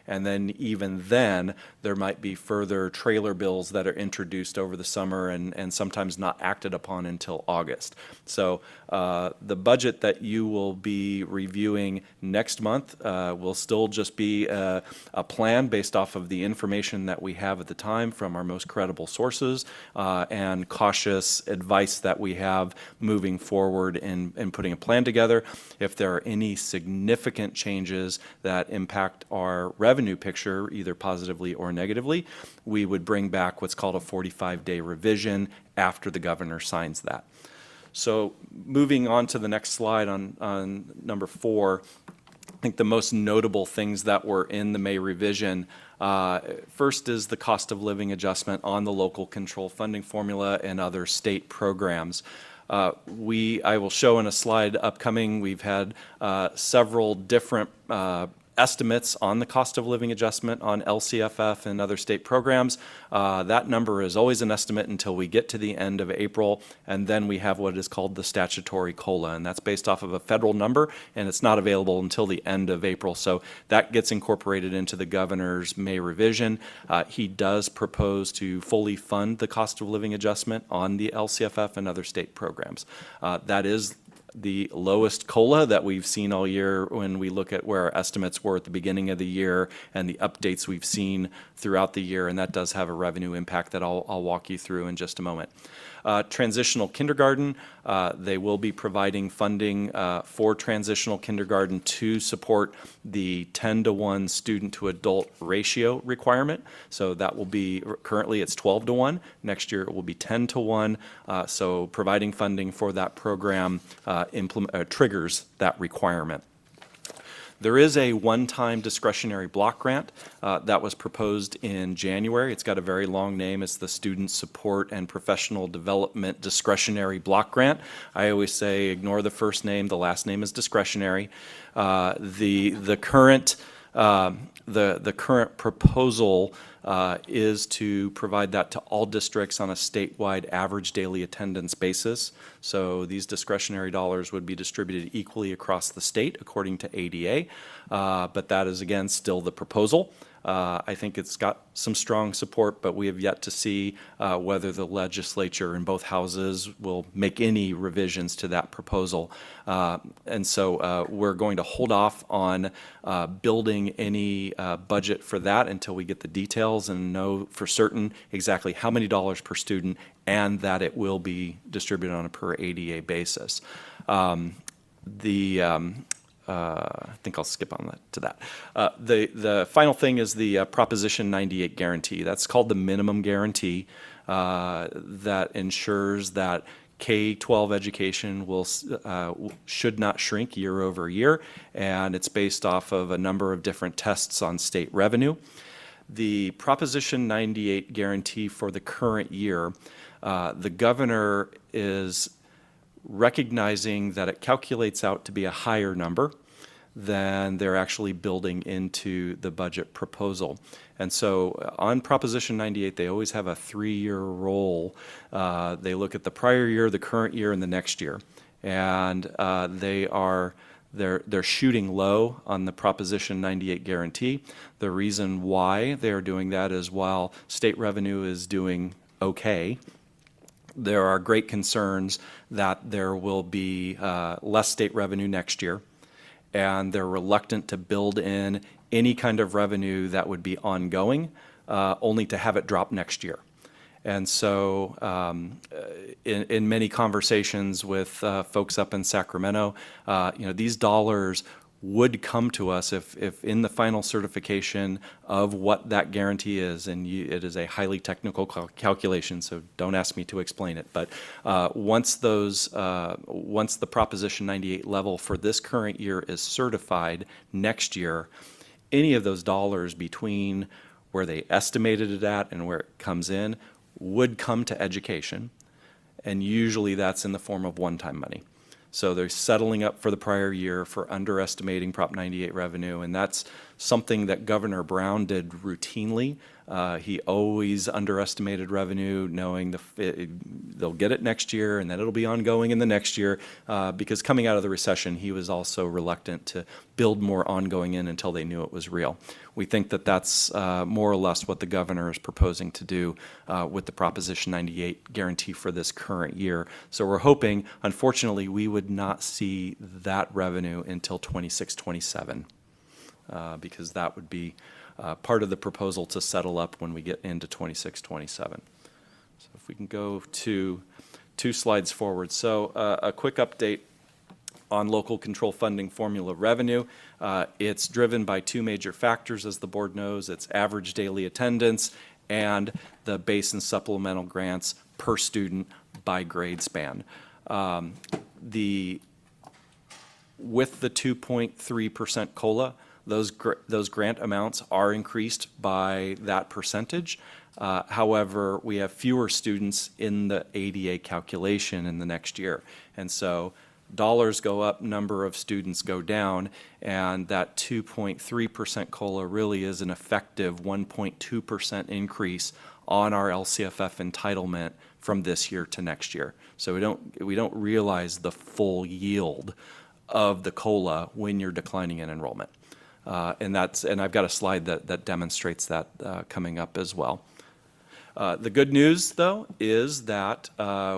and then even then there might be further trailer bills that are introduced over the summer and sometimes not acted upon until August. So the budget that you will be reviewing next month will still just be a plan based off of the information that we have at the time from our most credible sources and cautious advice that we have moving forward in putting a plan together. If there are any significant changes that impact our revenue picture, either positively or negatively, we would bring back what's called a 45-day revision after the governor signs that. So moving on to the next slide on number 4, I think the most notable things that were in the May revision, first is the cost of living adjustment on the local control funding formula and other state programs. I will show in a slide upcoming, we've had several different estimates on the cost of living adjustment on LCFF and other state programs. That number is always an estimate until we get to the end of April, and then we have what is called the statutory COLA, and that's based off of a federal number, and it's not available until the end of April. So that gets incorporated into the governor's May revision. He does propose to fully fund the cost of living adjustment on the LCFF and other state programs. That is the lowest COLA that we've seen all year when we look at where our estimates were at the beginning of the year and the updates we've seen throughout the year, and that does have a revenue impact that I'll walk you through in just a moment. Transitional kindergarten, they will be providing funding for transitional kindergarten to support the 10-to-1 student-to-adult ratio requirement. So that will be, currently it's 12-to-1. Next year it will be 10-to-1. So providing funding for that program triggers that requirement. There is a one-time discretionary block grant that was proposed in January. It's got a very long name. It's the Student Support and Professional Development Discretionary Block Grant. I always say ignore the first name. The last name is discretionary. The current proposal is to provide that to all districts on a statewide average daily attendance basis. So these discretionary dollars would be distributed equally across the state according to ADA, but that is again still the proposal. I think it's got some strong support, but we have yet to see whether the legislature in both houses will make any revisions to that proposal. And so we're going to hold off on building any budget for that until we get the details and know for certain exactly how many dollars per student and that it will be distributed on a per ADA basis. I think I'll skip on to that. The final thing is the Proposition 98 guarantee. That's called the minimum guarantee that ensures that K-12 education should not shrink year over year, and it's based off of a number of different tests on state revenue. The Proposition 98 guarantee for the current year, the governor is recognizing that it calculates out to be a higher number than they're actually building into the budget proposal. And so on Proposition 98, they always have a 3-year roll. They look at the prior year, the current year, and the next year. And they're shooting low on the Proposition 98 guarantee. The reason why they're doing that is while state revenue is doing okay, there are great concerns that there will be less state revenue next year, and they're reluctant to build in any kind of revenue that would be ongoing, only to have it drop next year. And so in many conversations with folks up in Sacramento, these dollars would come to us if in the final certification of what that guarantee is, and it is a highly technical calculation, so don't ask me to explain it, but once the Proposition 98 level for this current year is certified next year, any of those dollars between where they estimated it at and where it comes in would come to education, and usually that's in the form of one-time money. So they're settling up for the prior year for underestimating Prop 98 revenue, and that's something that Governor Brown did routinely. He always underestimated revenue, knowing they'll get it next year and then it'll be ongoing in the next year, because coming out of the recession, he was also reluctant to build more ongoing in until they knew it was real. We think that that's more or less what the governor is proposing to do with the Proposition 98 guarantee for this current year. So we're hoping, unfortunately, we would not see that revenue until 26-27, because that would be part of the proposal to settle up when we get into 26-27. So if we can go to 2 slides forward. So a quick update on local control funding formula revenue. It's driven by 2 major factors, as the board knows. It's average daily attendance and the base and supplemental grants per student by grade span. With the 2.3% COLA, those grant amounts are increased by that percentage. However, we have fewer students in the ADA calculation in the next year. And so dollars go up, number of students go down, and that 2.3% COLA really is an effective 1.2% increase on our LCFF entitlement from this year to next year. So we don't realize the full yield of the COLA when you're declining in enrollment. And I've got a slide that demonstrates that coming up as well. The good news, though, is that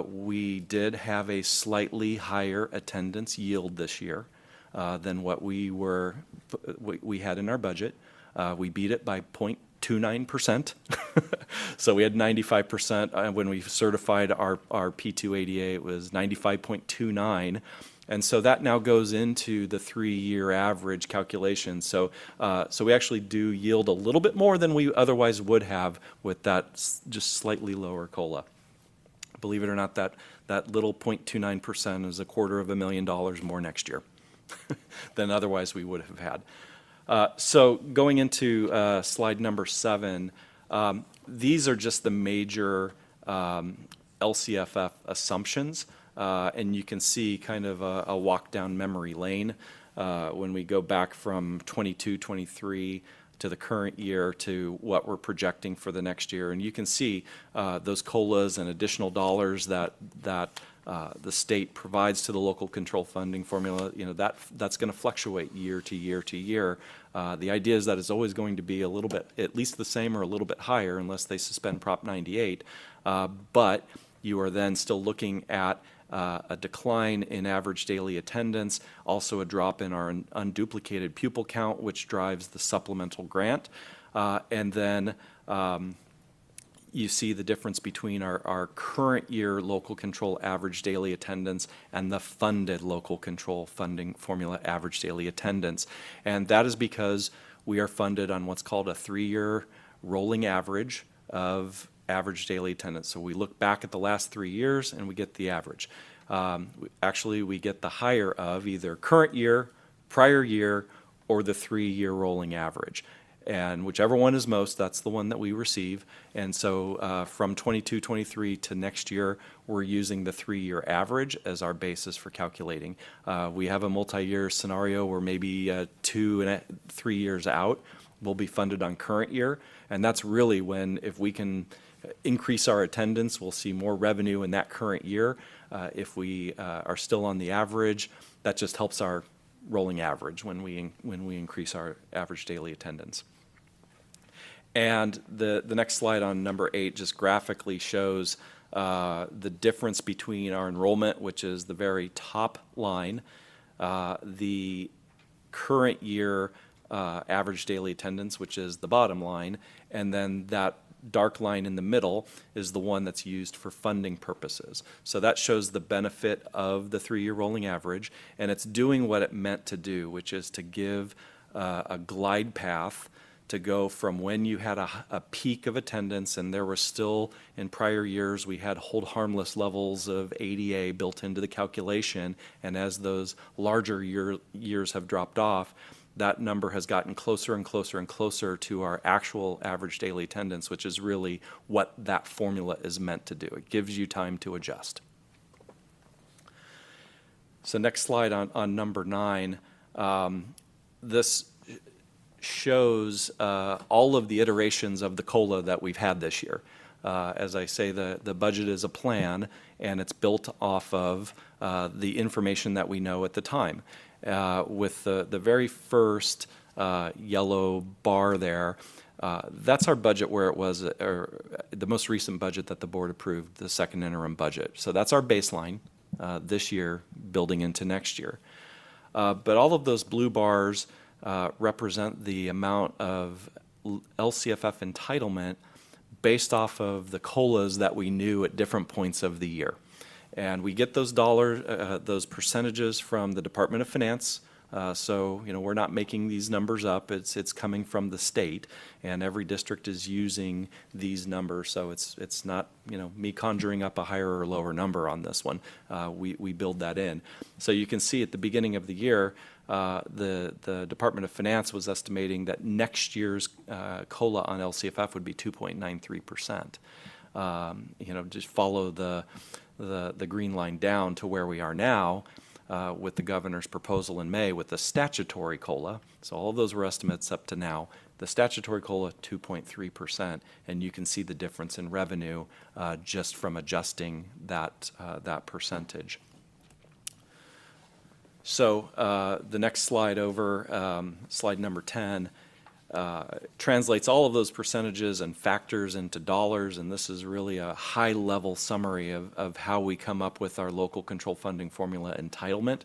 we did have a slightly higher attendance yield this year than what we had in our budget. We beat it by 0.29%. So we had 95%. When we certified our P2ADA, it was 95.29. And so that now goes into the 3-year average calculation. So we actually do yield a little bit more than we otherwise would have with that just slightly lower COLA. Believe it or not, that little 0.29% is $250,000 more next year than otherwise we would have had. So going into slide number 7, these are just the major LCFF assumptions. And you can see kind of a walk down memory lane when we go back from 22-23 to the current year to what we're projecting for the next year. And you can see those COLAs and additional dollars that the state provides to the local control funding formula. That's going to fluctuate year to year to year. The idea is that it's always going to be a little bit, at least the same or a little bit higher, unless they suspend Prop 98. But you are then still looking at a decline in average daily attendance, also a drop in our unduplicated pupil count, which drives the supplemental grant. And then you see the difference between our current year local control average daily attendance and the funded local control funding formula average daily attendance. And that is because we are funded on what's called a 3-year rolling average of average daily attendance. So we look back at the last 3 years and we get the average. Actually, we get the higher of either current year, prior year, or the 3-year rolling average. And whichever one is most, that's the one that we receive. And so from 22-23 to next year, we're using the 3-year average as our basis for calculating. We have a multi-year scenario where maybe 2 and 3 years out, we'll be funded on current year. And that's really when, if we can increase our attendance, we'll see more revenue in that current year. If we are still on the average, that just helps our rolling average when we increase our average daily attendance. And the next slide on number 8 just graphically shows the difference between our enrollment, which is the very top line, the current year average daily attendance, which is the bottom line, and then that dark line in the middle is the one that's used for funding purposes. So that shows the benefit of the 3-year rolling average, and it's doing what it meant to do, which is to give a glide path to go from when you had a peak of attendance, and there were still, in prior years, we had hold harmless levels of ADA built into the calculation, and as those larger years have dropped off, that number has gotten closer and closer and closer to our actual average daily attendance, which is really what that formula is meant to do. It gives you time to adjust. So next slide on number 9. This shows all of the iterations of the COLA that we've had this year. As I say, the budget is a plan, and it's built off of the information that we know at the time. With the very first yellow bar there, that's our budget where it was, or the most recent budget that the board approved, the second interim budget. So that's our baseline this year, building into next year. But all of those blue bars represent the amount of LCFF entitlement based off of the COLAs that we knew at different points of the year. And we get those those percentages from the Department of Finance. So, we're not making these numbers up. It's coming from the state, and every district is using these numbers. So it's not, me conjuring up a higher or lower number on this one. We build that in. So you can see at the beginning of the year, the Department of Finance was estimating that next year's COLA on LCFF would be 2.93%. Just follow the green line down to where we are now. With the governor's proposal in May with the statutory COLA. So all of those were estimates up to now. The statutory COLA, 2.3%, and you can see the difference in revenue just from adjusting that percentage. So the next slide over, slide number 10, translates all of those percentages and factors into dollars, and this is really a high-level summary of how we come up with our local control funding formula entitlement.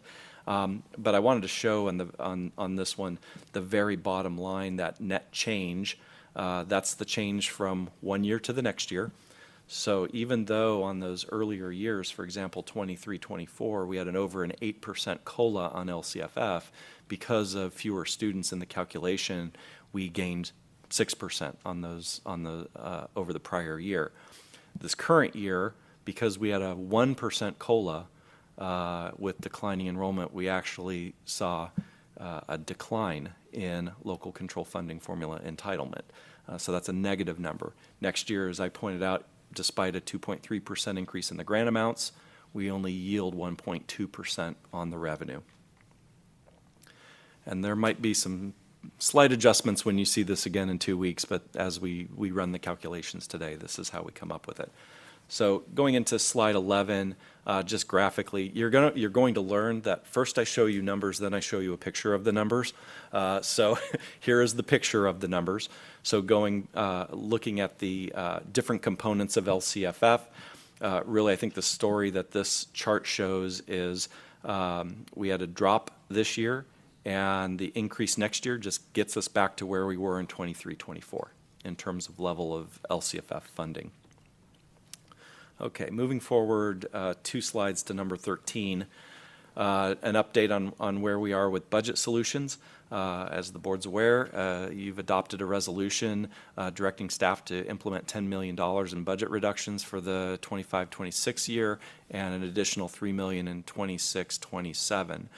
But I wanted to show on this one the very bottom line, that net change. That's the change from one year to the next year. So even though on those earlier years, for example, 23, 24, we had over an 8% COLA on LCFF, because of fewer students in the calculation, we gained 6% on those over the prior year. This current year, because we had a 1% COLA with declining enrollment, we actually saw a decline in local control funding formula entitlement. So that's a negative number. Next year, as I pointed out, despite a 2.3% increase in the grant amounts, we only yield 1.2% on the revenue. And there might be some slight adjustments when you see this again in 2 weeks, but as we run the calculations today, this is how we come up with it. So going into slide 11, just graphically, you're going to learn that first I show you numbers, then I show you a picture of the numbers. So here is the picture of the numbers. So looking at the different components of LCFF, really I think the story that this chart shows is we had a drop this year, and the increase next year just gets us back to where we were in 23-24 in terms of level of LCFF funding. Okay, moving forward 2 slides to number 13, an update on where we are with budget solutions. As the board's aware, you've adopted a resolution directing staff to implement $10 million in budget reductions for the 25-26 year and an additional $3 million in 26-27.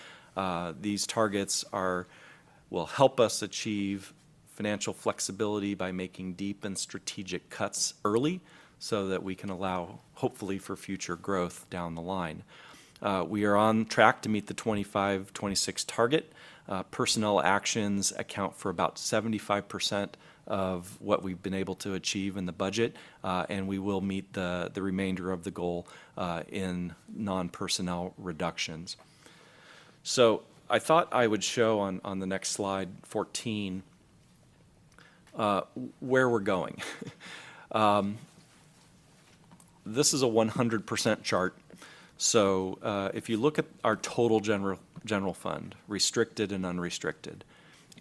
These targets will help us achieve financial flexibility by making deep and strategic cuts early so that we can allow, hopefully, for future growth down the line. We are on track to meet the 25-26 target. Personnel actions account for about 75% of what we've been able to achieve in the budget, and we will meet the remainder of the goal in non-personnel reductions. So I thought I would show on the next slide, 14, where we're going. This is a 100% chart. So if you look at our total general fund, restricted and unrestricted,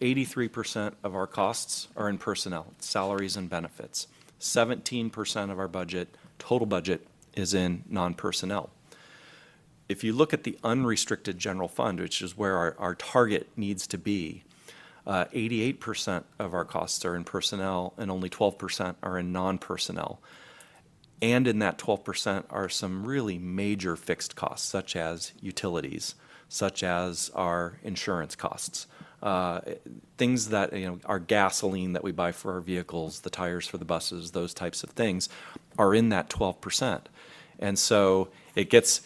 83% of our costs are in personnel, salaries and benefits. 17% of our budget, total budget, is in non-personnel. If you look at the unrestricted general fund, which is where our target needs to be, 88% of our costs are in personnel and only 12% are in non-personnel. And in that 12% are some really major fixed costs, such as utilities, such as our insurance costs. Things that, our gasoline that we buy for our vehicles, the tires for the buses, those types of things are in that 12%. And so it gets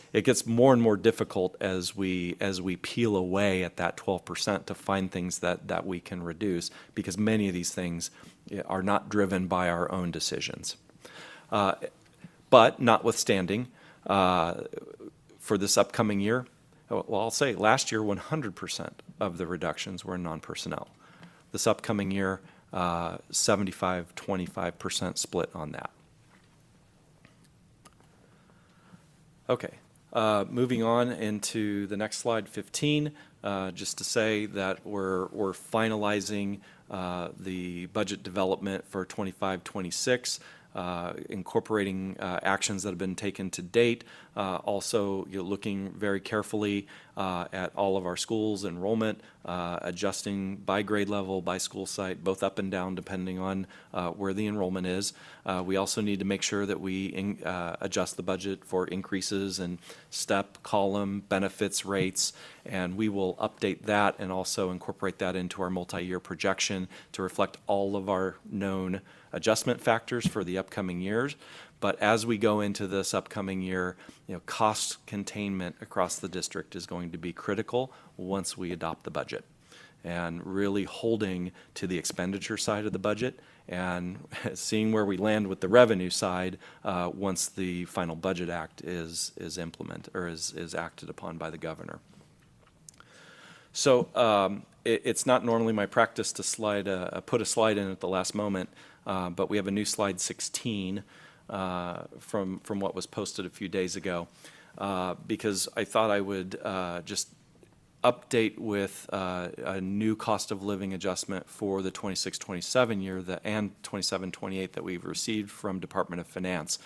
more and more difficult as we peel away at that 12% to find things that we can reduce, because many of these things are not driven by our own decisions. But notwithstanding, for this upcoming year, well, I'll say last year 100% of the reductions were in non-personnel. This upcoming year, 75-25% split on that. Okay, moving on into the next slide, 15, just to say that we're finalizing the budget development for 25-26, incorporating actions that have been taken to date. Also, looking very carefully at all of our schools' enrollment, adjusting by grade level, by school site, both up and down depending on where the enrollment is. We also need to make sure that we adjust the budget for increases in step, column, benefits, rates, and we will update that and also incorporate that into our multi-year projection to reflect all of our known adjustment factors for the upcoming years. But as we go into this upcoming year, cost containment across the district is going to be critical once we adopt the budget, and really holding to the expenditure side of the budget and seeing where we land with the revenue side once the final budget act is implemented or is acted upon by the governor. So it's not normally my practice to put a slide in at the last moment, but we have a new slide 16 from what was posted a few days ago, because I thought I would just update with a new cost of living adjustment for the 26-27 year and 27-28 that we've received from Department of Finance.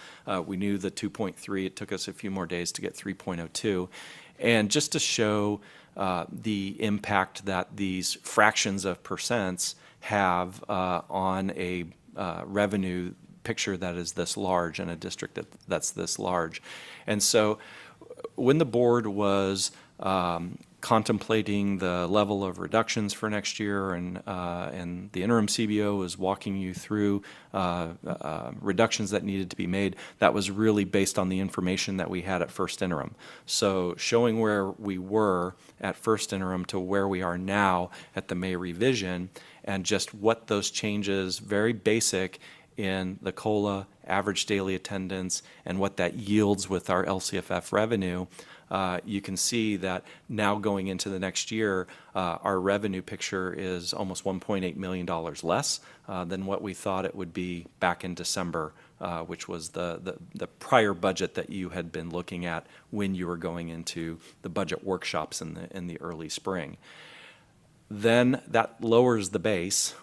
We knew the 2.3. It took us a few more days to get 3.02. And just to show the impact that these fractions of percents have on a revenue picture that is this large in a district that's this large. And so when the board was contemplating the level of reductions for next year, and the interim CBO was walking you through reductions that needed to be made, that was really based on the information that we had at first interim. So showing where we were at first interim to where we are now at the May revision, and just what those changes, very basic in the COLA, average daily attendance, and what that yields with our LCFF revenue, you can see that now going into the next year, our revenue picture is almost $1.8 million less than what we thought it would be back in December, which was the prior budget that you had been looking at when you were going into the budget workshops in the early spring. Then that lowers the base,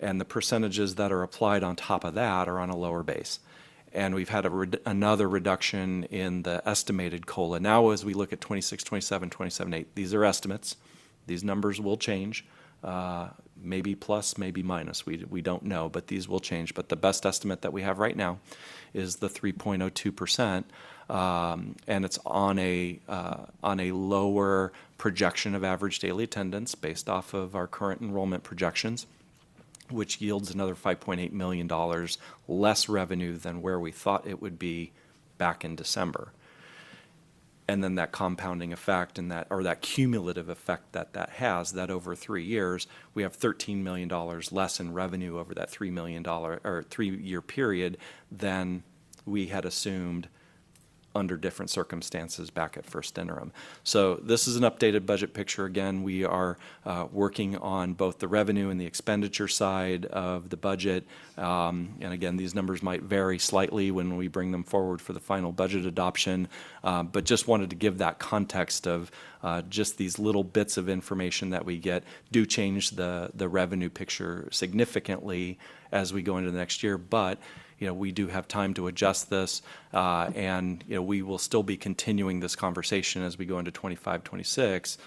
and the percentages that are applied on top of that are on a lower base. And we've had another reduction in the estimated COLA. Now as we look at 26, 27, 27, 8, these are estimates. These numbers will change, maybe plus, maybe minus. We don't know, but these will change. But the best estimate that we have right now is the 3.02%, and it's on a lower projection of average daily attendance based off of our current enrollment projections, which yields another $5.8 million less revenue than where we thought it would be back in December. And then that compounding effect and that cumulative effect that has, that over 3 years, we have $13 million less in revenue over that $3 million or 3-year period than we had assumed under different circumstances back at first interim. So this is an updated budget picture. Again, we are working on both the revenue and the expenditure side of the budget. And again, these numbers might vary slightly when we bring them forward for the final budget adoption. But just wanted to give that context of just these little bits of information that we get do change the revenue picture significantly as we go into the next year. But we do have time to adjust this, and we will still be continuing this conversation as we go into 25, 26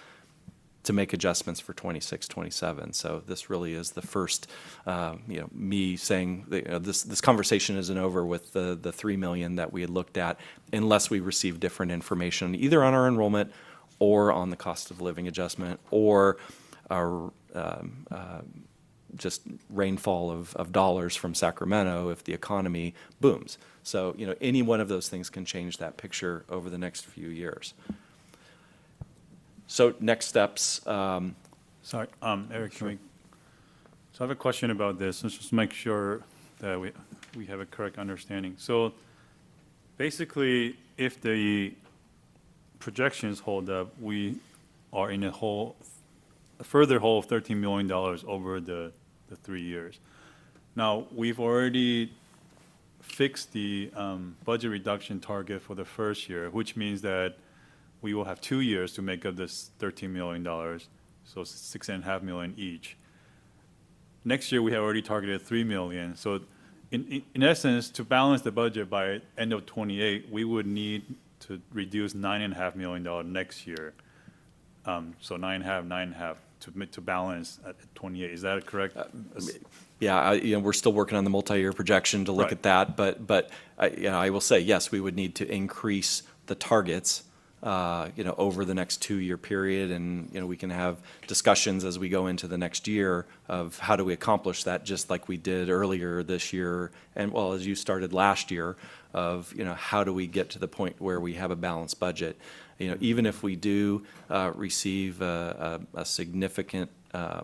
to make adjustments for 26, 27. So this really is the first, me saying this conversation isn't over with the $3 million that we had looked at, unless we receive different information either on our enrollment or on the cost of living adjustment or our just rainfall of dollars from Sacramento if the economy booms. So, any one of those things can change that picture over the next few years. So next steps. Sorry, Eric, Sure. So I have a question about this. Let's just make sure that we have a correct understanding. So basically, if the projections hold up, we are in a further hole of $13 million over the 3 years. Now, we've already fixed the budget reduction target for the first year, which means that we will have 2 years to make up this $13 million, so $6.5 million each. Next year, we have already targeted $3 million. So in essence, to balance the budget by end of 28, we would need to reduce $9.5 million next year. So 9.5 to balance at 28. Is that correct? Yeah, we're still working on the multi-year projection to look Right. at that, but I will say, yes, we would need to increase the targets, over the next 2-year period, and, we can have discussions as we go into the next year of how do we accomplish that, just like we did earlier this year, and, well, as you started last year, of, how do we get to the point where we have a balanced budget? Even if we do receive a significant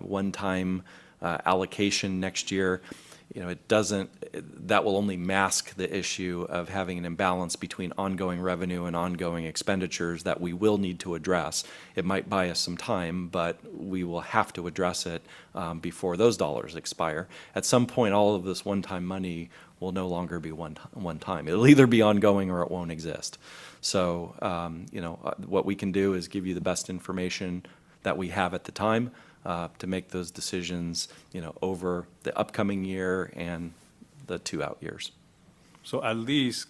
one-time allocation next year, that will only mask the issue of having an imbalance between ongoing revenue and ongoing expenditures that we will need to address. It might buy us some time, but we will have to address it before those dollars expire. At some point, all of this one-time money will no longer be one time. It'll either be ongoing or it won't exist. So, what we can do is give you the best information that we have at the time to make those decisions, over the upcoming year and the 2 out years. So at least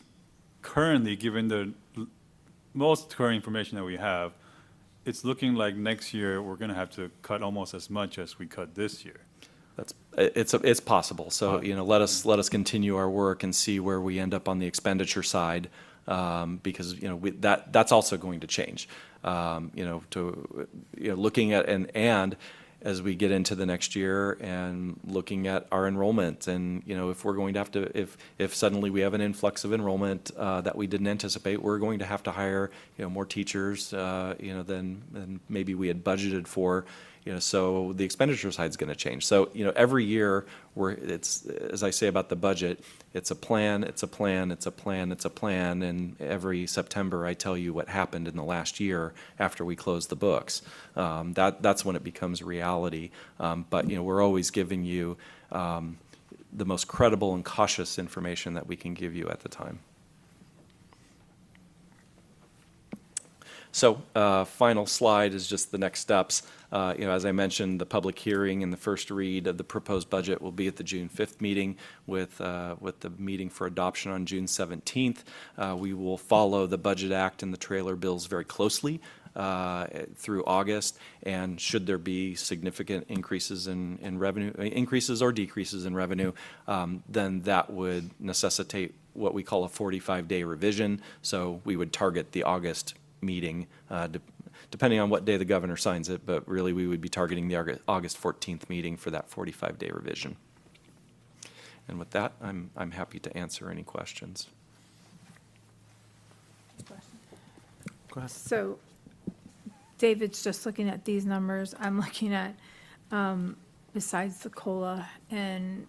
currently, given the most current information that we have, it's looking like next year we're going to have to cut almost as much as we cut this year. It's possible. So, let us continue our work and see where we end up on the expenditure side, because, that's also going to change. Looking at and as we get into the next year and looking at our enrollment, and, if we're going to have to, if suddenly we have an influx of enrollment that we didn't anticipate, we're going to have to hire, more teachers, than maybe we had budgeted for. So the expenditure side is going to change. So, every year it's, as I say about the budget, it's a plan, it's a plan, it's a plan, it's a plan. And every September I tell you what happened in the last year after we close the books. That's when it becomes reality. But, we're always giving you the most credible and cautious information that we can give you at the time. So, final slide is just the next steps. As I mentioned, the public hearing and the first read of the proposed budget will be at the June 5th meeting with the meeting for adoption on June 17th. We will follow the Budget Act and the trailer bills very closely through August, and should there be significant increases in revenue, increases or decreases in revenue, then that would necessitate what we call a 45-day revision. So we would target the August meeting, depending on what day the governor signs it, but really we would be targeting the August 14th meeting for that 45-day revision. And with that, I'm happy to answer any questions. Go ahead. So David's just looking at these numbers. I'm looking at, besides the COLA and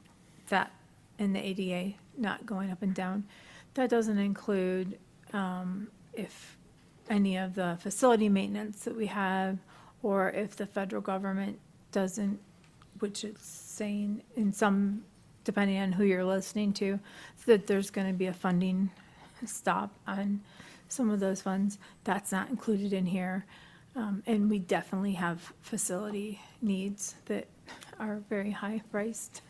that, and the ADA not going up and down, that doesn't include if any of the facility maintenance that we have, or if the federal government doesn't, which it's saying in some, depending on who you're listening to, that there's going to be a funding stop on some of those funds. That's not included in here. And we definitely have facility needs that are very high priced.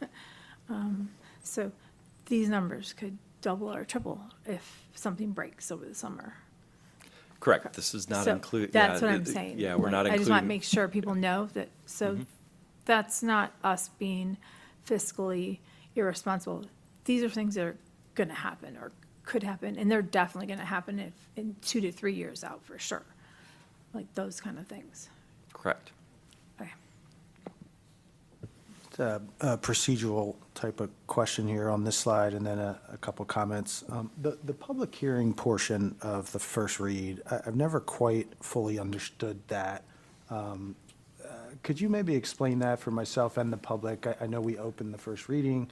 So these numbers could double or triple if something breaks over the summer. Correct. This is not So included. that's what I'm saying. Yeah, we're not I just including. want to make sure people know that, so that's not us being fiscally irresponsible. These are things that are going to happen or could happen, and they're definitely going to happen if in 2 to 3 years out for sure. Like those kind of things. Correct. Okay. a procedural type of question here on this slide, and then a couple comments. The public hearing portion of the first read, I've never quite fully understood that. Could you maybe explain that for myself and the public? I know we open the first reading,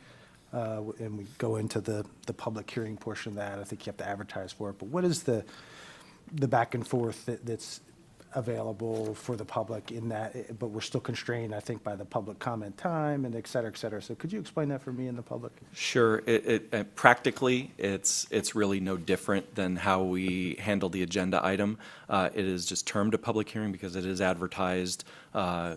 and we go into the public hearing portion of that. I think you have to advertise for it, but what is the back and forth that's available for the public in that, but we're still constrained, I think, by the public comment time and et cetera, et cetera. So could you explain that for me and the public? Sure. Practically, it's really no different than how we handle the agenda item. It is just termed a public hearing because it is advertised,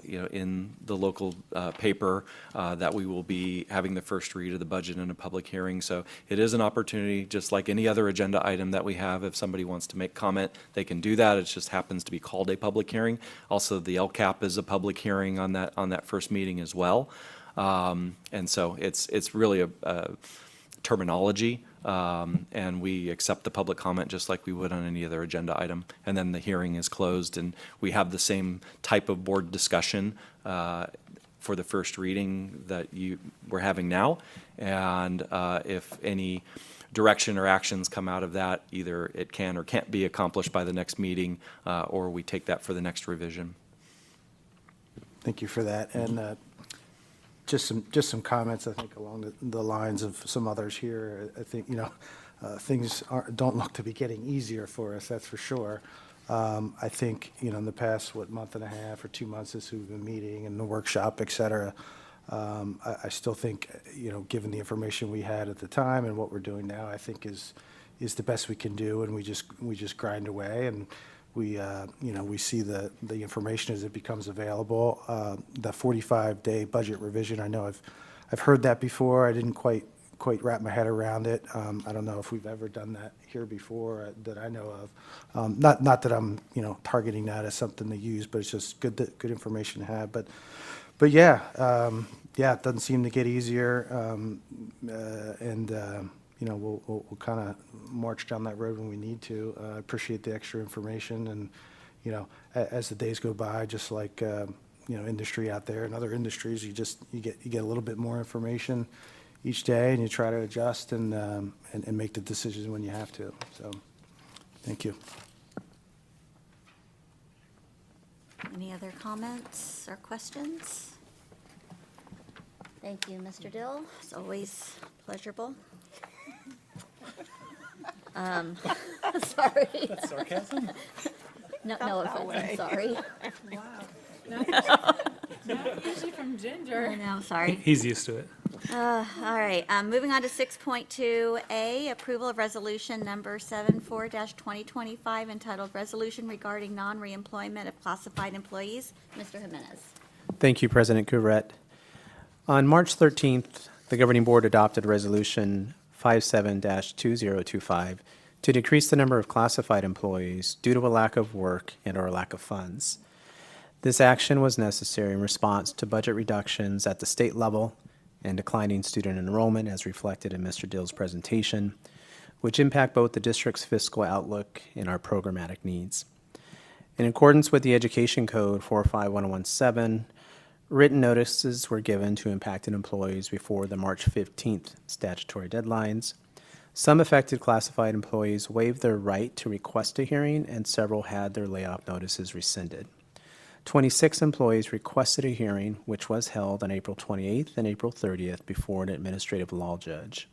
in the local paper that we will be having the first read of the budget in a public hearing. So it is an opportunity, just like any other agenda item that we have. If somebody wants to make comment, they can do that. It just happens to be called a public hearing. Also, the LCAP is a public hearing on that first meeting as well. And so it's really a terminology, and we accept the public comment just like we would on any other agenda item. And then the hearing is closed, and we have the same type of board discussion for the first reading that we're having now. And if any direction or actions come out of that, either it can or can't be accomplished by the next meeting, or we take that for the next revision. Thank you for that. And just some comments, I think, along the lines of some others here. I think, things don't look to be getting easier for us, that's for sure. I think, in the past, month and a half or 2 months since we've been meeting and the workshop, et cetera, I still think, given the information we had at the time and what we're doing now, I think is the best we can do, and we just grind away, and we see the information as it becomes available. The 45-day budget revision, I know I've heard that before. I didn't quite wrap my head around it. I don't know if we've ever done that here before that I know of. Not that I'm targeting that as something to use, but it's just good information to have. But yeah, it doesn't seem to get easier, and we'll kind of march down that road when we need to. I appreciate the extra information, and as the days go by, just like industry out there and other industries, you get a little bit more information each day, and you try to adjust and make the decisions when you have to. So, thank you. Any other comments or questions? Thank you, Mr. Dill. It's always pleasurable. Sorry. That's sarcasm? No offense, I'm sorry. Wow. Not usually from Ginger. I know, sorry. He's used to it. All right, moving on to 6.2A, approval of resolution number 74-2025 entitled Resolution Regarding Non-Reemployment of Classified Employees. Mr. Jimenez. Thank you, President Couvret. On March 13th, the Governing Board adopted Resolution 57-2025 to decrease the number of classified employees due to a lack of work and/or a lack of funds. This action was necessary in response to budget reductions at the state level and declining student enrollment, as reflected in Mr. Dill's presentation, which impact both the district's fiscal outlook and our programmatic needs. In accordance with the Education Code 451017, written notices were given to impacted employees before the March 15th statutory deadlines. Some affected classified employees waived their right to request a hearing, and several had their layoff notices rescinded. 26 employees requested a hearing, which was held on April 28th and April 30th before an administrative law judge.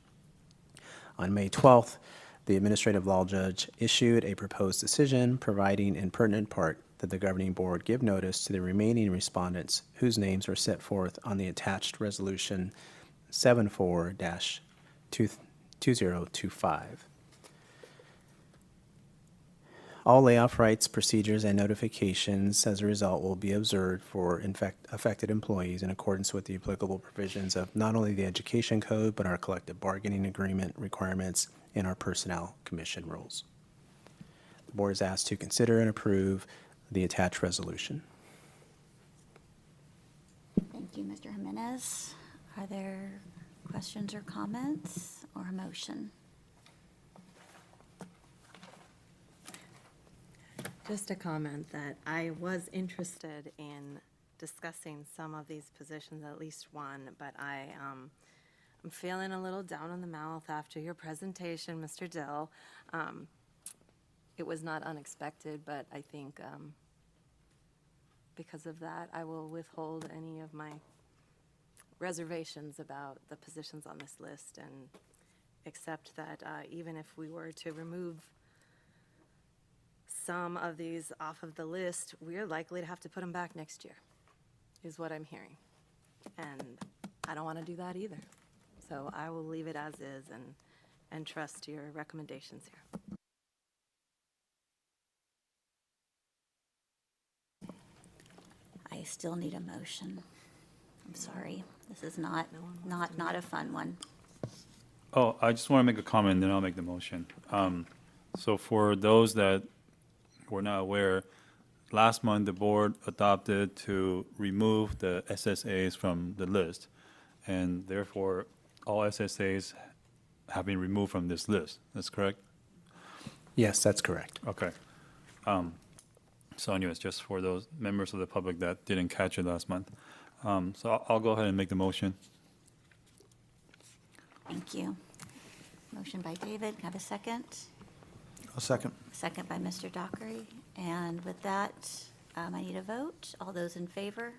On May 12th, the administrative law judge issued a proposed decision providing in pertinent part that the governing board give notice to the remaining respondents whose names are set forth on the attached resolution 74-2025. All layoff rights, procedures, and notifications as a result will be observed for affected employees in accordance with the applicable provisions of not only the Education Code, but our collective bargaining agreement requirements and our Personnel Commission rules. The board is asked to consider and approve the attached resolution. Thank you, Mr. Jimenez. Are there questions or comments or a motion? Just a comment that I was interested in discussing some of these positions, at least one, but I'm feeling a little down in the mouth after your presentation, Mr. Dill. It was not unexpected, but I think because of that, I will withhold any of my reservations about the positions on this list and accept that even if we were to remove some of these off of the list, we're likely to have to put them back next year, is what I'm hearing. And I don't want to do that either. So I will leave it as is and trust your recommendations here. I still need a motion. I'm sorry. This is not a fun one. Oh, I just want to make a comment, then I'll make the motion. So for those that were not aware, last month the board adopted to remove the SSAs from the list, and therefore all SSAs have been removed from this list. That's correct? Yes, that's correct. Okay. So anyways, just for those members of the public that didn't catch it last month. So I'll go ahead and make the motion. Thank you. Motion by David. Can I have a second? I'll second. Second by Mr. Dockery. And with that, I need a vote. All those in favor?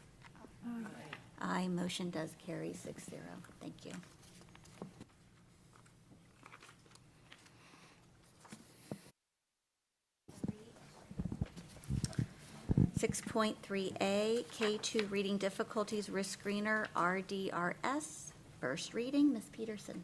Aye. Motion does carry 6-0. Thank you. 6.3A, K2 Reading Difficulties Risk Screener, RDRS. First reading, Ms. Peterson.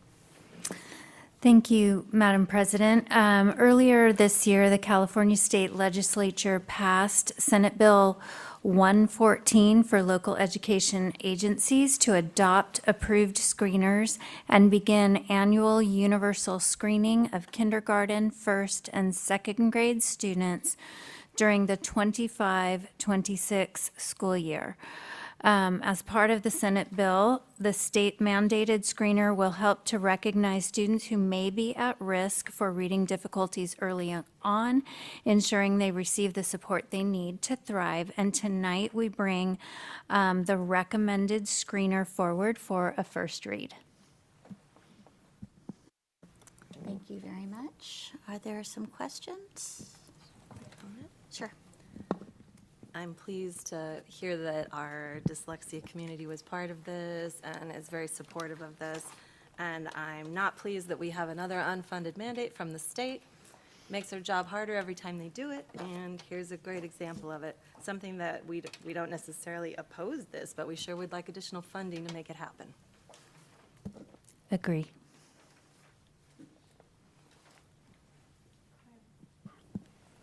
Thank you, Madam President. Earlier this year, the California State Legislature passed Senate Bill 114 for local education agencies to adopt approved screeners and begin annual universal screening of kindergarten, first, and second grade students during the 25-26 school year. As part of the Senate bill, the state-mandated screener will help to recognize students who may be at risk for reading difficulties early on, ensuring they receive the support they need to thrive. And tonight, we bring the recommended screener forward for a first read. Thank you very much. Are there some questions? Sure. I'm pleased to hear that our dyslexia community was part of this and is very supportive of this. And I'm not pleased that we have another unfunded mandate from the state. Makes our job harder every time they do it, and here's a great example of it. Something that we don't necessarily oppose this, but we sure would like additional funding to make it happen. Agree.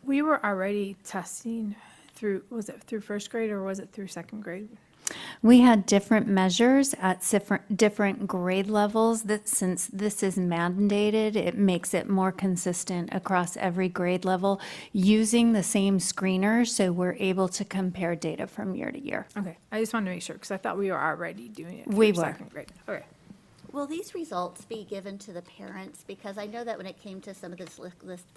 We were already testing through, was it through first grade or was it through second grade? We had different measures at different grade levels. That since this is mandated, it makes it more consistent across every grade level using the same screener, so we're able to compare data from year to year. Okay, I just wanted to make sure, because I thought we were already doing it We through were. second grade. Okay. Will these results be given to the parents? Because I know that when it came to some of this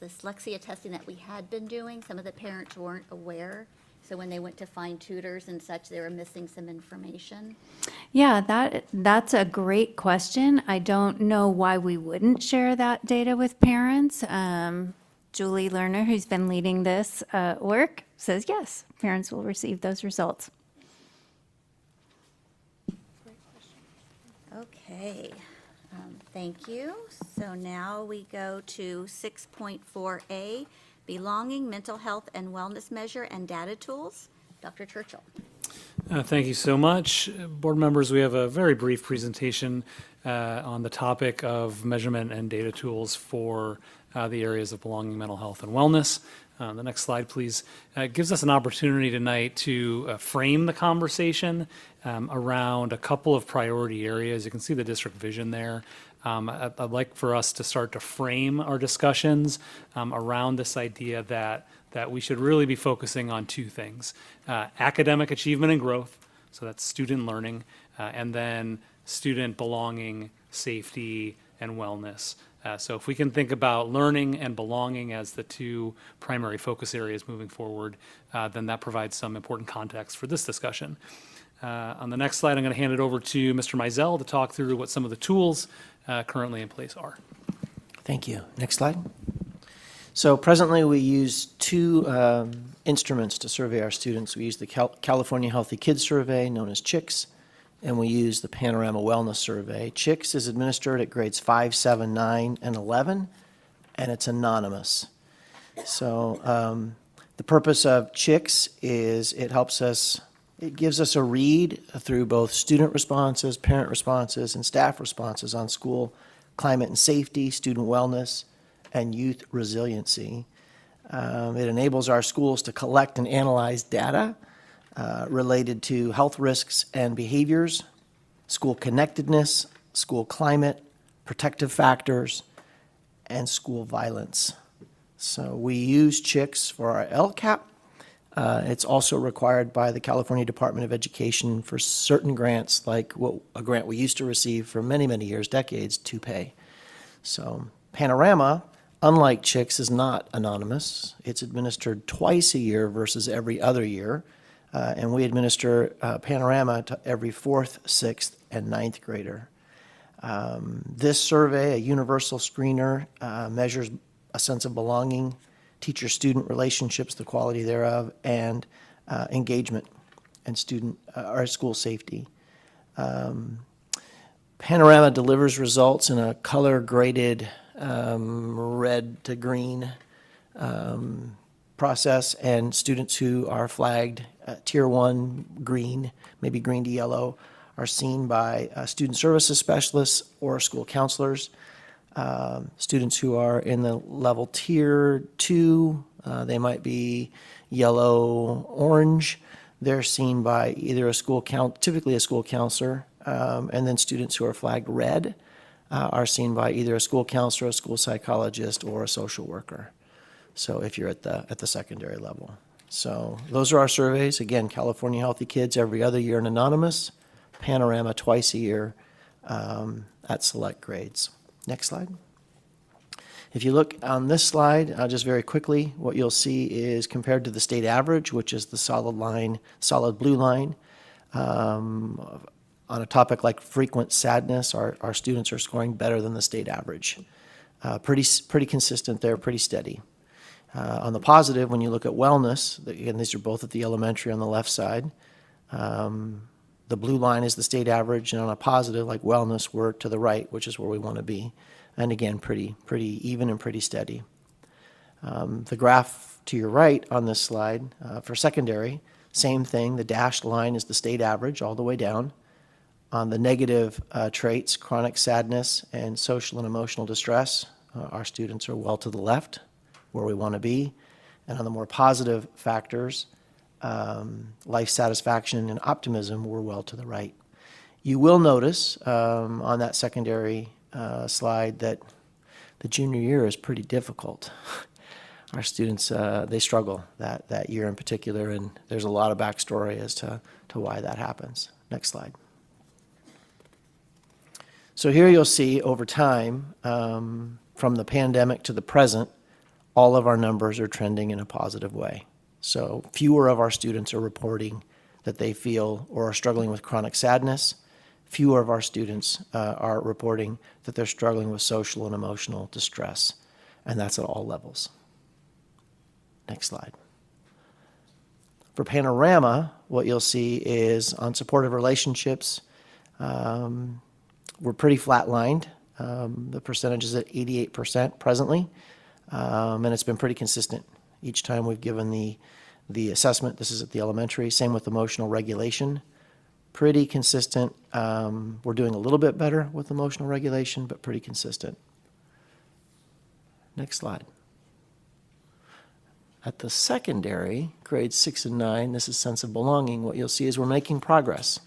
dyslexia testing that we had been doing, some of the parents weren't aware. So when they went to find tutors and such, they were missing some information. Yeah, that's a great question. I don't know why we wouldn't share that data with parents. Julie Lerner, who's been leading this work, says yes, parents will receive those results. Okay, thank you. So now we go to 6.4A, Belonging, Mental Health and Wellness Measure and Data Tools. Dr. Churchill. Thank you so much. Board members, we have a very brief presentation on the topic of measurement and data tools for the areas of belonging, mental health, and wellness. The next slide, please. It gives us an opportunity tonight to frame the conversation around a couple of priority areas. You can see the district vision there. I'd like for us to start to frame our discussions around this idea that we should really be focusing on two things: academic achievement and growth, so that's student learning, and then student belonging, safety, and wellness. So if we can think about learning and belonging as the two primary focus areas moving forward, then that provides some important context for this discussion. On the next slide, I'm going to hand it over to Mr. Mizell to talk through what some of the tools currently in place are. Thank you. Next slide. So presently, we use two instruments to survey our students. We use the California Healthy Kids Survey, known as CHICS, and we use the Panorama Wellness Survey. CHICS is administered at grades 5, 7, 9, and 11, and it's anonymous. So the purpose of CHICS is it gives us a read through both student responses, parent responses, and staff responses on school climate and safety, student wellness, and youth resiliency. It enables our schools to collect and analyze data related to health risks and behaviors, school connectedness, school climate, protective factors, and school violence. So we use CHICS for our LCAP. It's also required by the California Department of Education for certain grants, like a grant we used to receive for many, many years, decades, to pay. So Panorama, unlike CHICS, is not anonymous. It's administered twice a year versus every other year. And we administer Panorama to every 4th, 6th, and 9th grader. This survey, a universal screener, measures a sense of belonging, teacher-student relationships, the quality thereof, and engagement and school safety. Panorama delivers results in a color-graded red to green process, and students who are flagged Tier 1 green, maybe green to yellow, are seen by student services specialists or school counselors. Students who are in the level Tier 2, they might be yellow, orange. They're seen by either typically a school counselor, and then students who are flagged red are seen by either a school counselor, a school psychologist, or a social worker. So if you're at the secondary level. So those are our surveys. Again, California Healthy Kids every other year and anonymous. Panorama twice a year at select grades. Next slide. If you look on this slide, just very quickly, what you'll see is compared to the state average, which is the solid blue line, on a topic like frequent sadness, our students are scoring better than the state average. Pretty consistent there, pretty steady. On the positive, when you look at wellness, again, these are both at the elementary on the left side. The blue line is the state average, and on a positive, like wellness, we're to the right, which is where we want to be. And again, pretty even and pretty steady. The graph to your right on this slide, for secondary, same thing. The dashed line is the state average all the way down. On the negative traits, chronic sadness and social and emotional distress, our students are well to the left, where we want to be. And on the more positive factors, life satisfaction and optimism, we're well to the right. You will notice on that secondary slide that the junior year is pretty difficult. Our students, they struggle that year in particular, and there's a lot of backstory as to why that happens. Next slide. So here you'll see over time, from the pandemic to the present, all of our numbers are trending in a positive way. So fewer of our students are reporting that they feel or are struggling with chronic sadness. Fewer of our students are reporting that they're struggling with social and emotional distress, and that's at all levels. Next slide. For Panorama, what you'll see is on supportive relationships, we're pretty flatlined. The percentage is at 88% presently, and it's been pretty consistent each time we've given the assessment. This is at the elementary. Same with emotional regulation. Pretty consistent. We're doing a little bit better with emotional regulation, but pretty consistent. Next slide. At the secondary, grades 6 and 9, this is sense of belonging. What you'll see is we're making progress.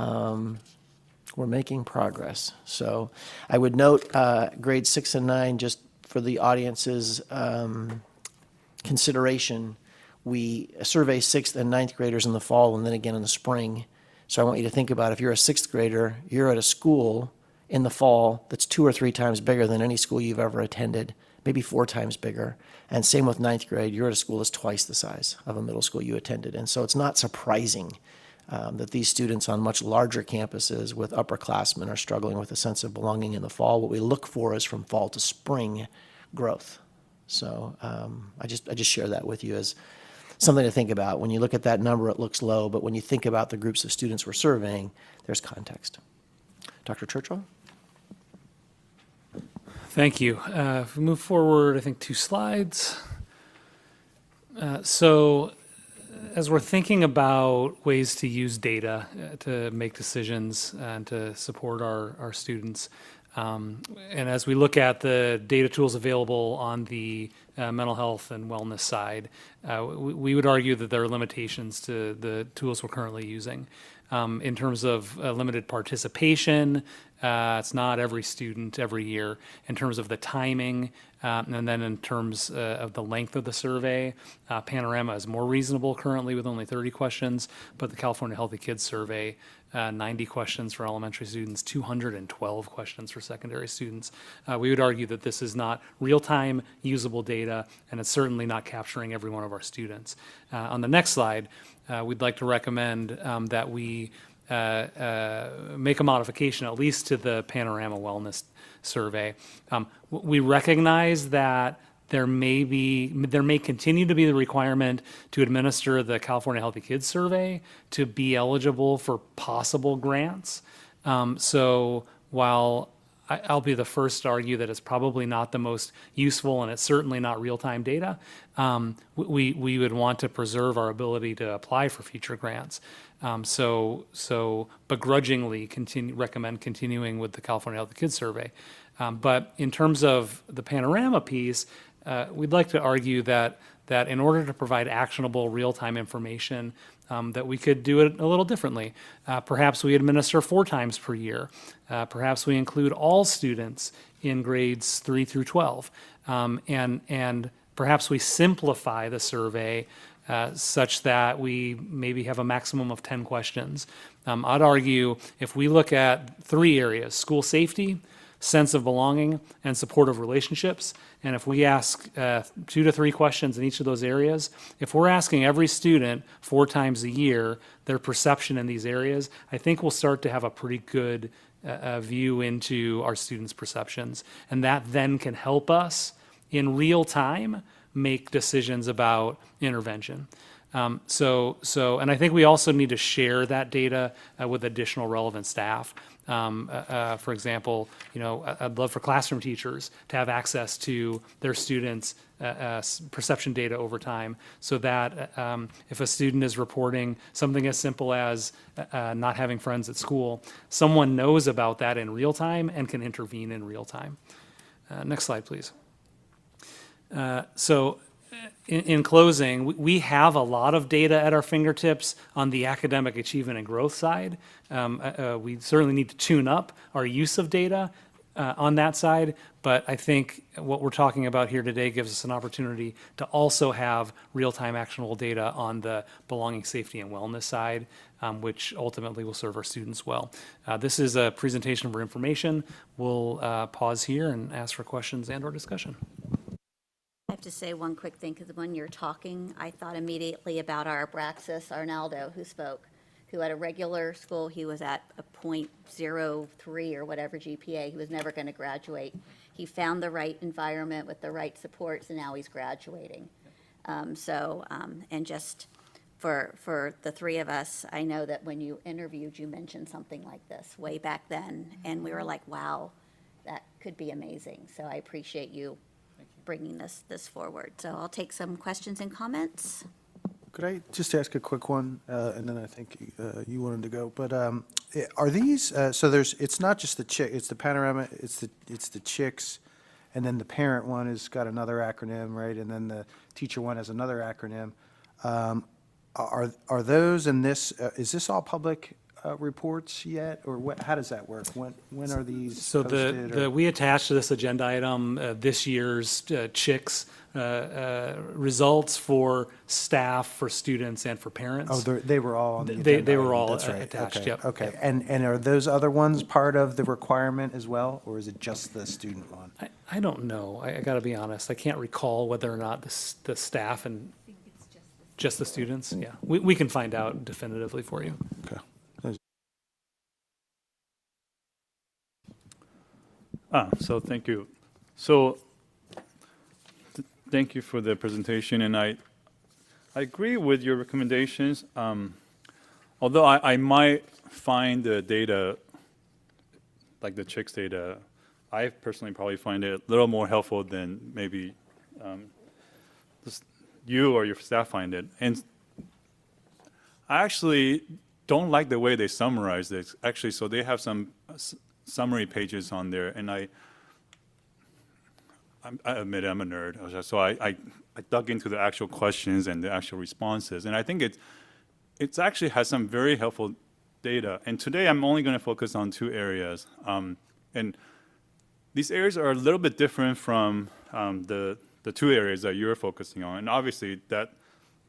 We're making progress. So I would note grades 6 and 9, just for the audience's consideration, we survey 6th and 9th graders in the fall and then again in the spring. So I want you to think about if you're a 6th grader, you're at a school in the fall that's 2 or 3 times bigger than any school you've ever attended, maybe 4 times bigger. And same with ninth grade, you're at a school that's twice the size of a middle school you attended. And so it's not surprising that these students on much larger campuses with upperclassmen are struggling with a sense of belonging in the fall. What we look for is from fall to spring growth. So I just share that with you as something to think about. When you look at that number, it looks low, but when you think about the groups of students we're surveying, there's context. Dr. Churchill? Thank you. If we move forward, I think 2 slides. So as we're thinking about ways to use data to make decisions and to support our students, and as we look at the data tools available on the mental health and wellness side, we would argue that there are limitations to the tools we're currently using. In terms of limited participation, it's not every student every year. In terms of the timing, and then in terms of the length of the survey, Panorama is more reasonable currently with only 30 questions, but the California Healthy Kids Survey, 90 questions for elementary students, 212 questions for secondary students. We would argue that this is not real-time usable data, and it's certainly not capturing every one of our students. On the next slide, we'd like to recommend that we make a modification, at least to the Panorama Wellness Survey. We recognize that there may continue to be the requirement to administer the California Healthy Kids Survey to be eligible for possible grants. So while I'll be the first to argue that it's probably not the most useful and it's certainly not real-time data, we would want to preserve our ability to apply for future grants. So begrudgingly recommend continuing with the California Healthy Kids Survey. But in terms of the Panorama piece, we'd like to argue that in order to provide actionable real-time information, that we could do it a little differently. Perhaps we administer 4 times per year. Perhaps we include all students in grades 3 through 12. And perhaps we simplify the survey such that we maybe have a maximum of 10 questions. I'd argue if we look at 3 areas, school safety, sense of belonging, and supportive relationships. And if we ask 2 to 3 questions in each of those areas, if we're asking every student 4 times a year their perception in these areas, I think we'll start to have a pretty good view into our students' perceptions. And that then can help us in real time make decisions about intervention. And I think we also need to share that data with additional relevant staff. For example, I'd love for classroom teachers to have access to their students' perception data over time, so that if a student is reporting something as simple as not having friends at school, someone knows about that in real time and can intervene in real time. Next slide, please. In closing, we have a lot of data at our fingertips on the academic achievement and growth side. We certainly need to tune up our use of data on that side, but I think what we're talking about here today gives us an opportunity to also have real-time actionable data on the belonging, safety, and wellness side, which ultimately will serve our students well. This is a presentation for information. We'll pause here and ask for questions and/or discussion. I have to say one quick thing, because when you're talking, I thought immediately about our Abraxas Arnaldo who spoke, who at a regular school, he was at a .03 or whatever GPA. He was never going to graduate. He found the right environment with the right supports, and now he's graduating. And just for the 3 of us, I know that when you interviewed, you mentioned something like this way back then, and we were like, wow, that could be amazing. So I appreciate you bringing this forward. So I'll take some questions and comments. Could I just ask a quick one, and then I think you wanted to go, but are these, so it's not just the chick, it's the Panorama, it's the chicks, and then the parent one has got another acronym, right? And then the teacher one has another acronym. Are those in this, is this all public reports yet, or how does that work? When are these So posted? we attached to this agenda item this year's chicks results for staff, for students, and for parents. Oh, they were all on the They agenda were item. all That's right. attached, Okay, yep, Okay, yep. and are those other ones part of the requirement as well, or is it just the student one? I don't know. I got to be honest. I can't recall whether or not the staff and just the students. Yeah, we can find out definitively for you. Okay. So thank you. So thank you for the presentation, and I agree with your recommendations. Although I might find the data, like the chicks data, I personally probably find it a little more helpful than maybe you or your staff find it. And I actually don't like the way they summarize this. Actually, so they have some summary pages on there, and I admit I'm a nerd, so I dug into the actual questions and the actual responses, and I think it's actually has some very helpful data. And today I'm only going to focus on two areas, and these areas are a little bit different from the two areas that you're focusing on, and obviously that,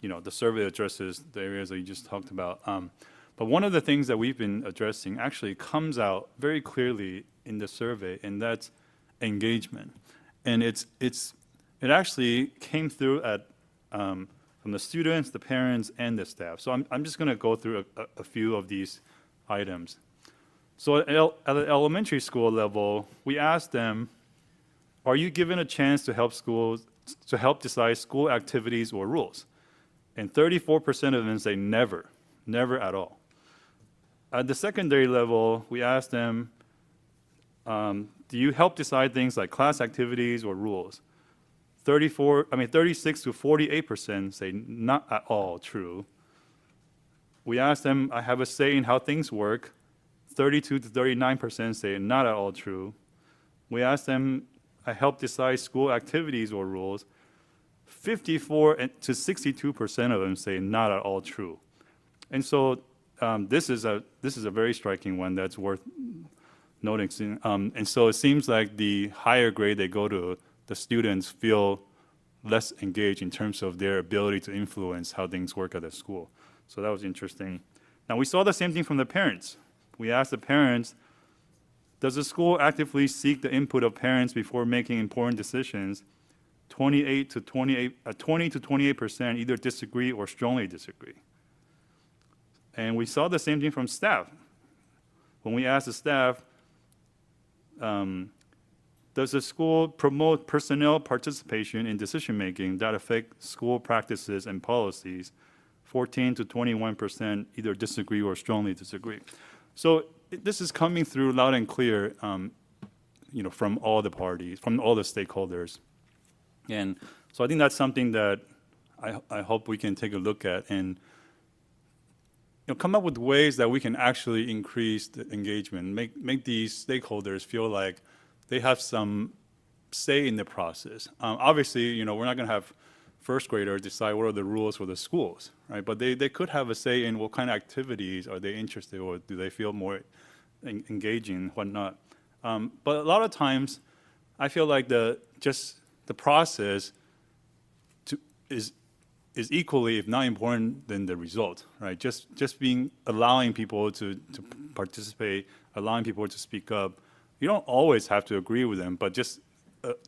the survey addresses the areas that you just talked about. But one of the things that we've been addressing actually comes out very clearly in the survey, and that's engagement. And it actually came through from the students, the parents, and the staff. So I'm just going to go through a few of these items. So at the elementary school level, we asked them, are you given a chance to help decide school activities or rules? And 34% of them say never, never at all. At the secondary level, we asked them, do you help decide things like class activities or rules? 36 to 48% say not at all true. We asked them, I have a say in how things work. 32 to 39% say not at all true. We asked them, I help decide school activities or rules. 54 to 62% of them say not at all true. And so this is a very striking one that's worth noticing. And so it seems like the higher grade they go to, the students feel less engaged in terms of their ability to influence how things work at the school. So that was interesting. Now, we saw the same thing from the parents. We asked the parents, does the school actively seek the input of parents before making important decisions? 20 to 28% either disagree or strongly disagree. And we saw the same thing from staff. When we asked the staff, does the school promote personnel participation in decision-making that affect school practices and policies? 14 to 21% either disagree or strongly disagree. So this is coming through loud and clear, from all the parties, from all the stakeholders. And so I think that's something that I hope we can take a look at and come up with ways that we can actually increase the engagement, make these stakeholders feel like they have some say in the process. Obviously, we're not going to have first graders decide what are the rules for the schools, right? But they could have a say in what kind of activities are they interested, or do they feel more engaging, whatnot. But a lot of times, I feel like the process is equally, if not important, than the result, right? Just allowing people to participate, allowing people to speak up. You don't always have to agree with them, but just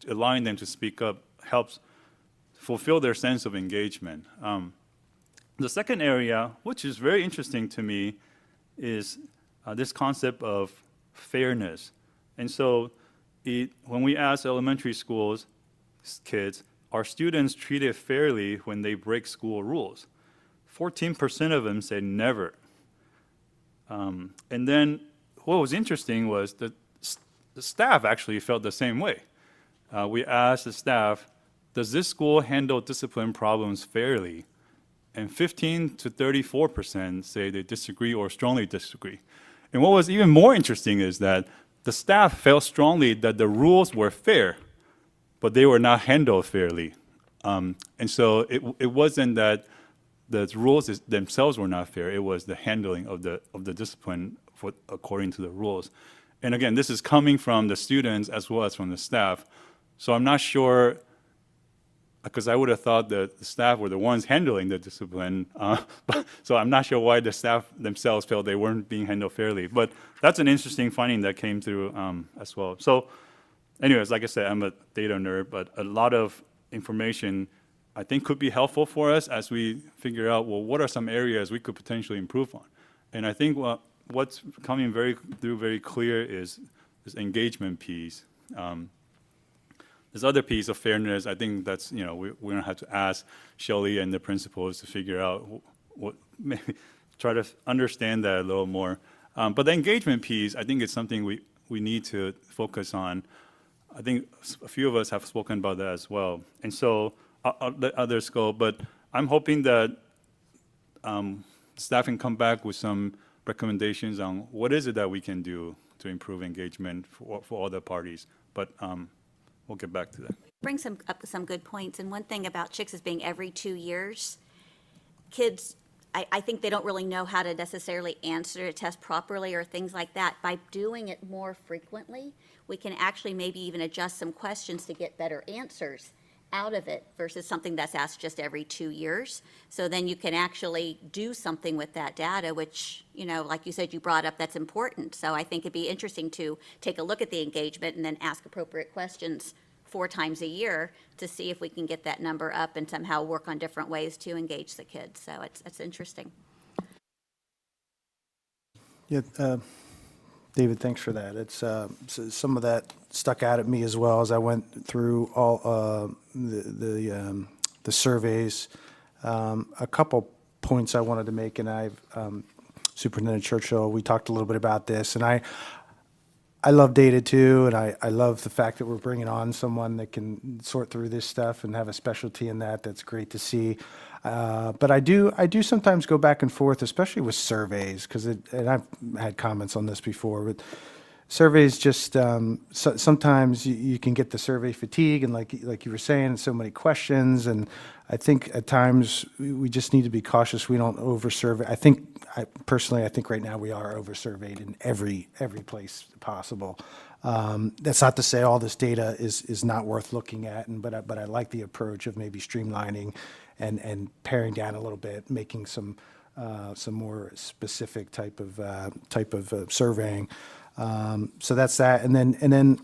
allowing them to speak up helps fulfill their sense of engagement. The second area, which is very interesting to me, is this concept of fairness. And so when we ask elementary schools kids, are students treated fairly when they break school rules? 14% of them said never. And then what was interesting was that the staff actually felt the same way. We asked the staff, does this school handle discipline problems fairly? And 15 to 34% say they disagree or strongly disagree. And what was even more interesting is that the staff felt strongly that the rules were fair, but they were not handled fairly. And so it wasn't that the rules themselves were not fair, it was the handling of the discipline according to the rules. And again, this is coming from the students as well as from the staff. So I'm not sure, because I would have thought that the staff were the ones handling the discipline. So I'm not sure why the staff themselves felt they weren't being handled fairly. But that's an interesting finding that came through as well. So anyways, like I said, I'm a data nerd, but a lot of information I think could be helpful for us as we figure out, well, what are some areas we could potentially improve on? And I think what's coming very clear is this engagement piece. This other piece of fairness, I think that's, we're going to have to ask Shelley and the principals to figure out what maybe try to understand that a little more. But the engagement piece, I think it's something we need to focus on. I think a few of us have spoken about that as well. And so I'll let others go, but I'm hoping that staff can come back with some recommendations on what is it that we can do to improve engagement for all the parties. But we'll get back to that. Bring up some good points, and one thing about chicks is being every 2 years. Kids, I think they don't really know how to necessarily answer a test properly or things like that. By doing it more frequently, we can actually maybe even adjust some questions to get better answers out of it versus something that's asked just every 2 years. So then you can actually do something with that data, which, like you said, you brought up, that's important. So I think it'd be interesting to take a look at the engagement and then ask appropriate questions 4 times a year to see if we can get that number up and somehow work on different ways to engage the kids. So it's interesting. Yeah, David, thanks for that. It's some of that stuck out at me as well as I went through all the surveys. A couple points I wanted to make, and Superintendent Churchill, we talked a little bit about this, and I love data too, and I love the fact that we're bringing on someone that can sort through this stuff and have a specialty in that. That's great to see. But I do sometimes go back and forth, especially with surveys, and I've had comments on this before, but surveys just, sometimes you can get the survey fatigue, and like you were saying, so many questions, and I think at times we just need to be cautious we don't over-survey. I think right now we are over-surveyed in every place possible. That's not to say all this data is not worth looking at, but I like the approach of maybe streamlining and paring down a little bit, making some more specific type of surveying. So that's that, and then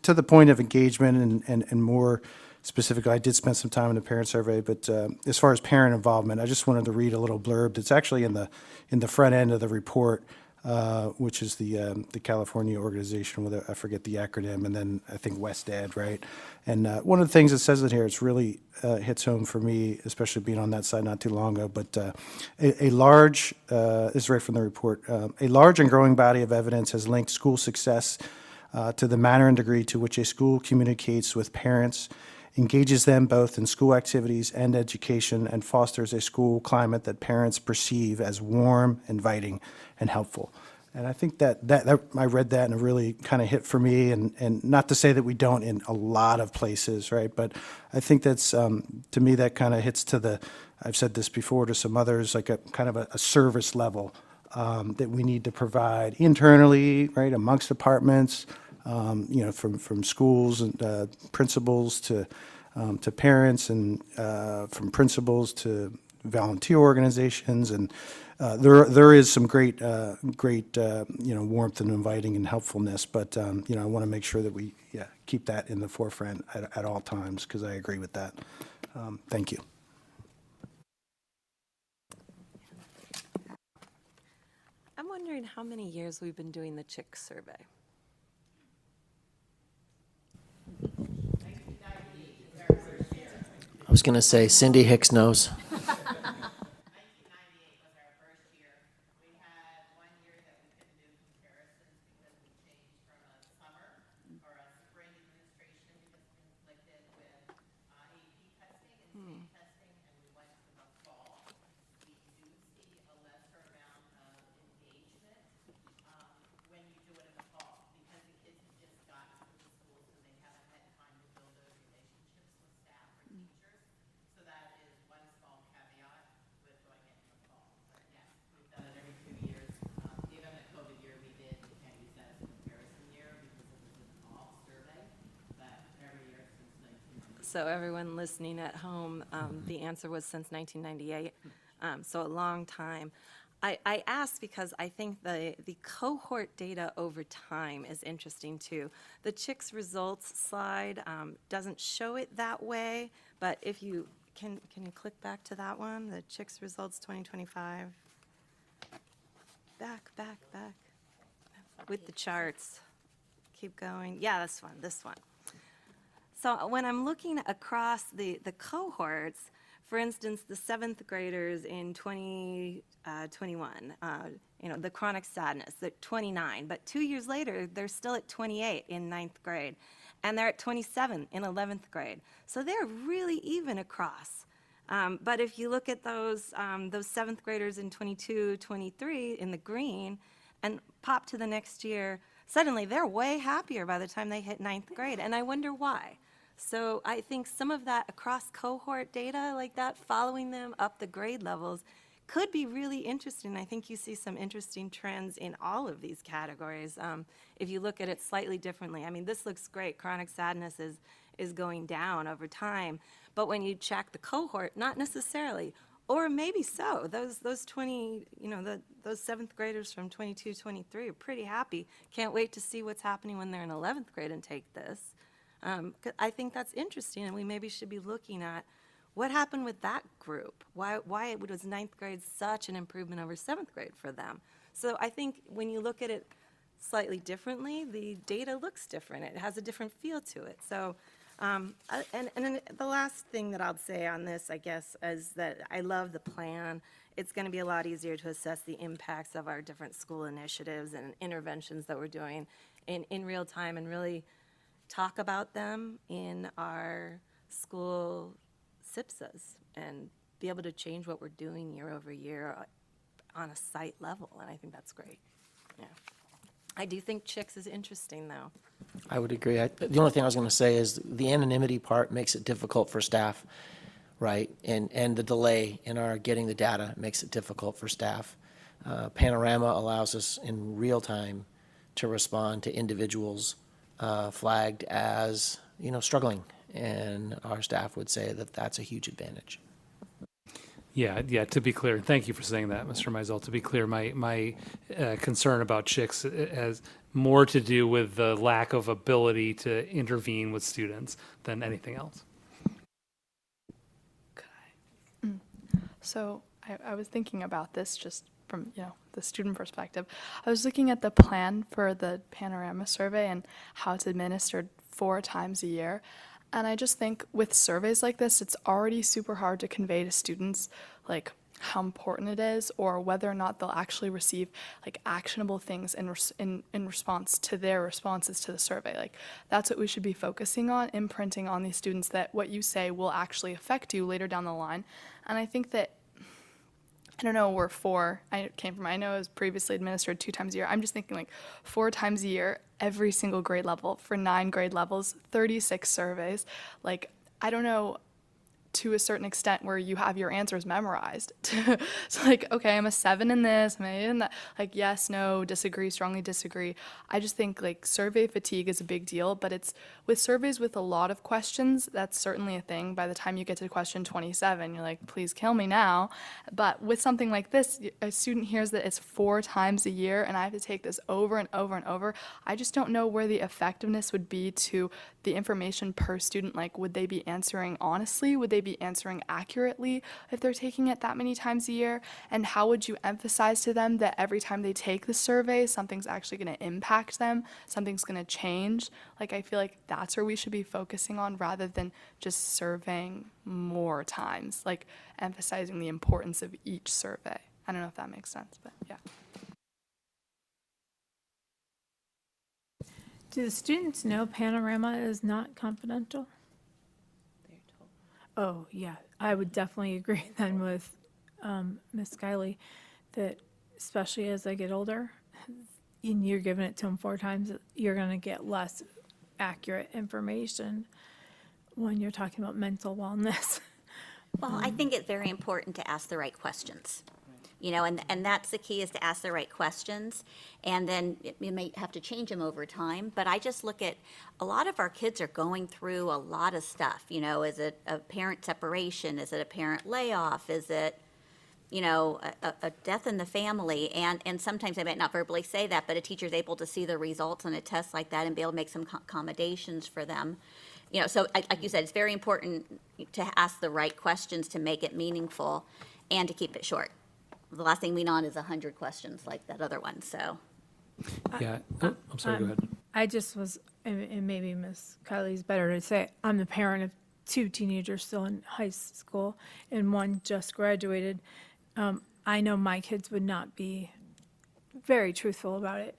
to the point of engagement and more specifically, I did spend some time in the parent survey, but as far as parent involvement, I just wanted to read a little blurb. It's actually in the front end of the report, which is the California organization with I forget the acronym, and then I think WestEd, right? And one of the things it says in here, it's really hits home for me, especially being on that side not too long ago. But a large, this is right from the report, a large and growing body of evidence has linked school success to the manner and degree to which a school communicates with parents, engages them both in school activities and education, and fosters a school climate that parents perceive as warm, inviting, and helpful. And I think that I read that and it really kind of hit for me, and not to say that we don't in a lot of places, right? But I think that's, to me, that kind of hits to I've said this before to some others, like a kind of a service level that we need to provide internally, right, amongst departments, from schools and principals to parents, and from principals to volunteer organizations, and there is some great warmth and inviting and helpfulness, but I want to make sure that we keep that in the forefront at all times, because I agree with that. Thank you. I'm wondering how many years we've been doing the chick survey. I was going to say Cindy Hicks knows. so everyone listening at home, the answer was since 1998, so a long time. I asked because I think the cohort data over time is interesting too. The chicks results slide doesn't show it that way, but if you, can you click back to that one, the chicks results 2025? Back, with the charts. Keep going. Yeah, this one. So when I'm looking across the cohorts, for instance, the seventh graders in 2021, the chronic sadness, they're 29, but 2 years later, they're still at 28 in ninth grade, and they're at 27 in 11th grade. So they're really even across. But if you look at those seventh graders in 22, 23 in the green, and pop to the next year, suddenly they're way happier by the time they hit ninth grade, and I wonder why. So I think some of that across cohort data like that, following them up the grade levels, could be really interesting. I think you see some interesting trends in all of these categories if you look at it slightly differently. I mean, this looks great. Chronic sadness is going down over time, but when you check the cohort, not necessarily. Or maybe so. Those 20, those seventh graders from 22, 23 are pretty happy. Can't wait to see what's happening when they're in 11th grade and take this. I think that's interesting, and we maybe should be looking at what happened with that group. Why was ninth grade such an improvement over seventh grade for them? So I think when you look at it slightly differently, the data looks different. It has a different feel to it. So, and then the last thing that I'll say on this, I guess, is that I love the plan. It's going to be a lot easier to assess the impacts of our different school initiatives and interventions that we're doing in real time, and really talk about them in our school SIPSAs and be able to change what we're doing year over year on a site level, and I think that's great. Yeah. I do think chicks is interesting, though. I would agree. The only thing I was going to say is the anonymity part makes it difficult for staff, right? And the delay in our getting the data makes it difficult for staff. Panorama allows us in real time to respond to individuals flagged as, struggling. And our staff would say that that's a huge advantage. Yeah, to be clear, thank you for saying that, Mr. Mizell. To be clear, my concern about chicks has more to do with the lack of ability to intervene with students than anything else. So I was thinking about this just from, the student perspective. I was looking at the plan for the Panorama survey and how it's administered 4 times a year. And I just think with surveys like this, it's already super hard to convey to students like how important it is, or whether or not they'll actually receive like actionable things in response to their responses to the survey. Like that's what we should be focusing on, imprinting on these students that what you say will actually affect you later down the line. And I think that, I don't know where 4 I came from. I know it was previously administered 2 times a year. I'm just thinking like 4 times a year, every single grade level for 9 grade levels, 36 surveys. Like, I don't know, to a certain extent where you have your answers memorized. So like, okay, I'm a 7 in this, I'm an 8 in that. Like, yes, no, disagree, strongly disagree. I just think like survey fatigue is a big deal, but it's with surveys with a lot of questions, that's certainly a thing. By the time you get to question 27, you're like, please kill me now. But with something like this, a student hears that it's 4 times a year and I have to take this over and over and over. I just don't know where the effectiveness would be to the information per student. Like, would they be answering honestly? Would they be answering accurately if they're taking it that many times a year? And how would you emphasize to them that every time they take the survey, something's actually going to impact them, something's going to change? Like, I feel like that's where we should be focusing on rather than just surveying more times, like emphasizing the importance of each survey. I don't know if that makes sense, but yeah. Do the students know Panorama is not confidential? Oh, yeah, I would definitely agree then with Ms. Skiley that especially as they get older, and you're giving it to them 4 times, you're going to get less accurate information when you're talking about mental wellness. Well, I think it's very important to ask the right questions. you know, and that's the key, is to ask the right questions. And then you may have to change them over time. But I just look at, a lot of our kids are going through a lot of stuff, you know, is it a parent separation? Is it a parent layoff? Is it, you know, a death in the family? And sometimes they might not verbally say that, but a teacher's able to see the results on a test like that and be able to make some accommodations for them. You know, so like you said, it's very important to ask the right questions to make it meaningful and to keep it short. The last thing we want is 100 questions like that other one, so. Yeah, oh, I'm sorry, go ahead. I just was, and maybe Miss Kylie's better to say, I'm the parent of 2 teenagers still in high school, and one just graduated. I know my kids would not be very truthful about it.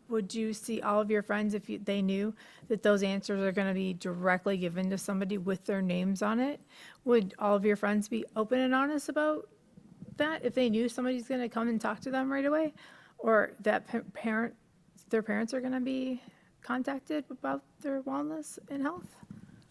Would you see all of your friends if they knew that those answers are going to be directly given to somebody with their names on it? Would all of your friends be open and honest about that if they knew somebody's going to come and talk to them right away, or that their parents are going to be contacted about their wellness and health?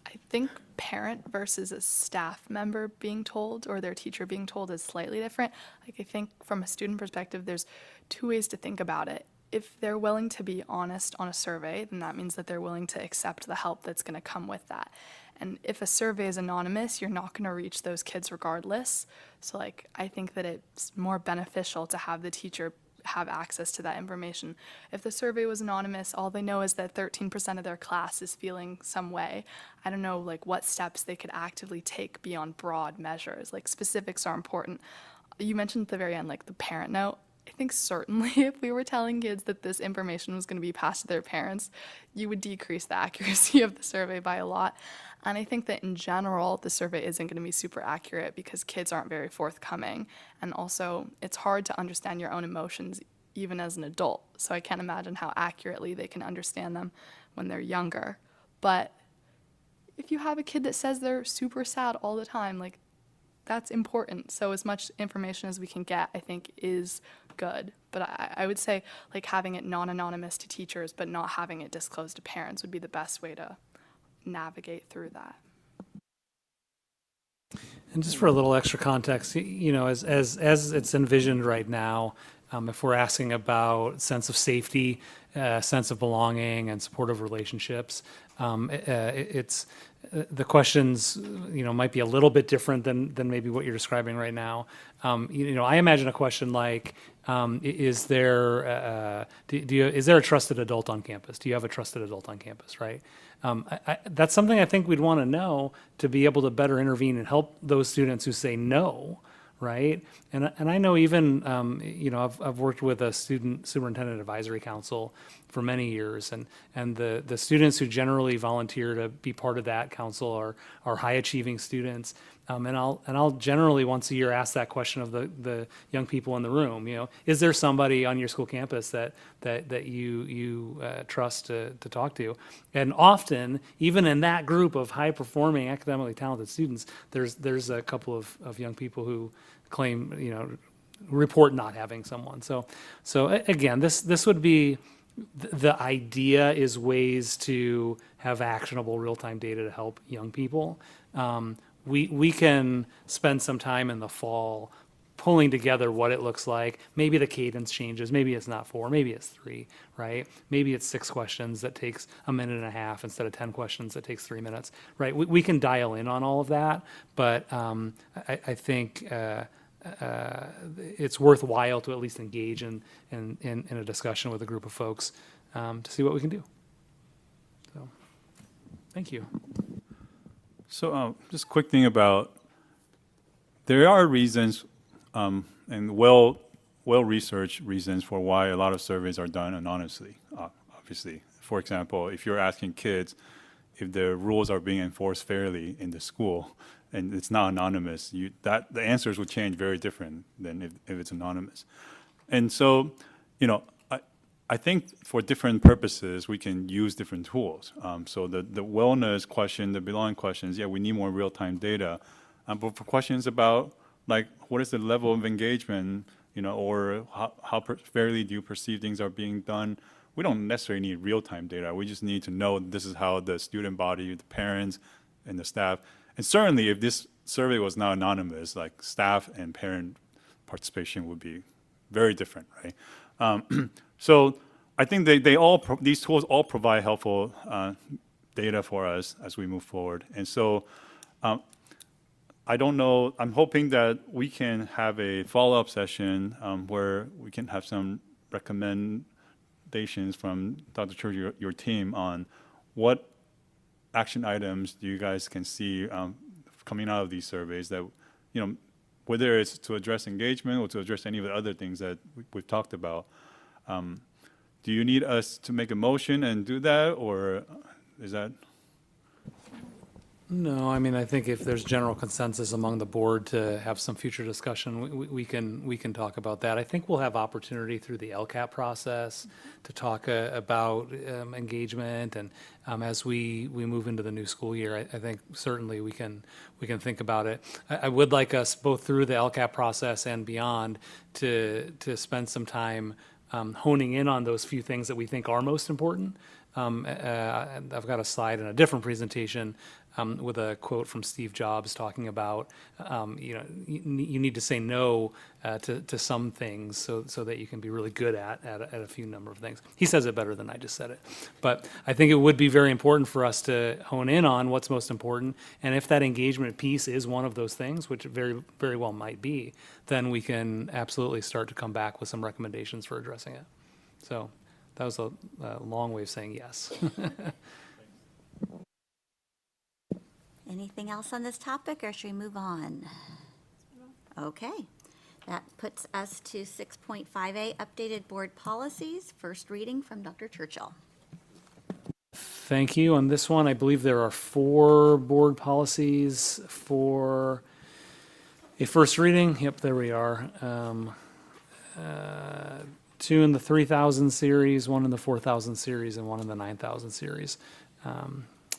I think parent versus a staff member being told or their teacher being told is slightly different. Like, I think from a student perspective, there's 2 ways to think about it. If they're willing to be honest on a survey, then that means that they're willing to accept the help that's going to come with that. And if a survey is anonymous, you're not going to reach those kids regardless. So, like, I think that it's more beneficial to have the teacher have access to that information. If the survey was anonymous, all they know is that 13% of their class is feeling some way. I don't know, like, what steps they could actively take beyond broad measures. Like, specifics are important. You mentioned at the very end, like, the parent note. I think certainly if we were telling kids that this information was going to be passed to their parents, you would decrease the accuracy of the survey by a lot. And I think that in general, the survey isn't going to be super accurate because kids aren't very forthcoming. And also, it's hard to understand your own emotions even as an adult. So I can't imagine how accurately they can understand them when they're younger. But if you have a kid that says they're super sad all the time, like, that's important. So as much information as we can get, I think, is good. But I would say, like, having it non-anonymous to teachers but not having it disclosed to parents would be the best way to navigate through that. And just for a little extra context, you know, as it's envisioned right now, if we're asking about sense of safety, sense of belonging, and supportive relationships, it's the questions, you know, might be a little bit different than maybe what you're describing right now. You know, I imagine a question like, is there a trusted adult on campus? Do you have a trusted adult on campus, right? That's something I think we'd want to know to be able to better intervene and help those students who say no, right? And I know even, you know, I've worked with a student superintendent advisory council for many years, and the students who generally volunteer to be part of that council are high achieving students. And I'll generally once a year ask that question of the young people in the room. You know, is there somebody on your school campus that you trust to talk to? And often, even in that group of high performing, academically talented students, there's a couple of young people who claim, you know, report not having someone. So again, this would be, the idea is ways to have actionable real-time data to help young people. We can spend some time in the fall pulling together what it looks like. Maybe the cadence changes. Maybe it's not 4, maybe it's 3, right? Maybe it's 6 questions that takes a minute and a half instead of 10 questions that takes 3 minutes, right? We can dial in on all of that, but I think it's worthwhile to at least engage in a discussion with a group of folks to see what we can do. So, thank you. So just a quick thing about, there are reasons and well-researched reasons for why a lot of surveys are done anonymously, obviously. For example, if you're asking kids if the rules are being enforced fairly in the school and it's not anonymous, the answers would change very different than if it's anonymous. And so, you know, I think for different purposes, we can use different tools. So the wellness question, the belonging questions, yeah, we need more real-time data. But for questions about, like, what is the level of engagement, you know, or how fairly do you perceive things are being done, we don't necessarily need real-time data. We just need to know this is how the student body, the parents, and the staff. And certainly, if this survey was not anonymous, like staff and parent participation would be very different, right? So I think these tools all provide helpful data for us as we move forward. And so I don't know, I'm hoping that we can have a follow-up session where we can have some recommendations from Dr. Church, your team, on what action items you guys can see coming out of these surveys that, whether it's to address engagement or to address any of the other things that we've talked about. Do you need us to make a motion and do that, or is that? No, I mean, I think if there's general consensus among the board to have some future discussion, we can talk about that. I think we'll have opportunity through the LCAP process to talk about engagement, and as we move into the new school year, I think certainly we can think about it. I would like us, both through the LCAP process and beyond, to spend some time honing in on those few things that we think are most important. I've got a slide in a different presentation with a quote from Steve Jobs talking about, you need to say no to some things so that you can be really good at a few number of things. He says it better than I just said it. But I think it would be very important for us to hone in on what's most important. And if that engagement piece is one of those things, which it very, very well might be, then we can absolutely start to come back with some recommendations for addressing it. So that was a long way of saying yes. Anything else on this topic, or should we move on? Okay, that puts us to 6.5A, updated board policies, first reading from Dr. Churchill. Thank you. On this one, I believe there are 4 board policies for a first reading. Yep, there we are. 2 in the 3,000 series, 1 in the 4,000 series, and 1 in the 9,000 series.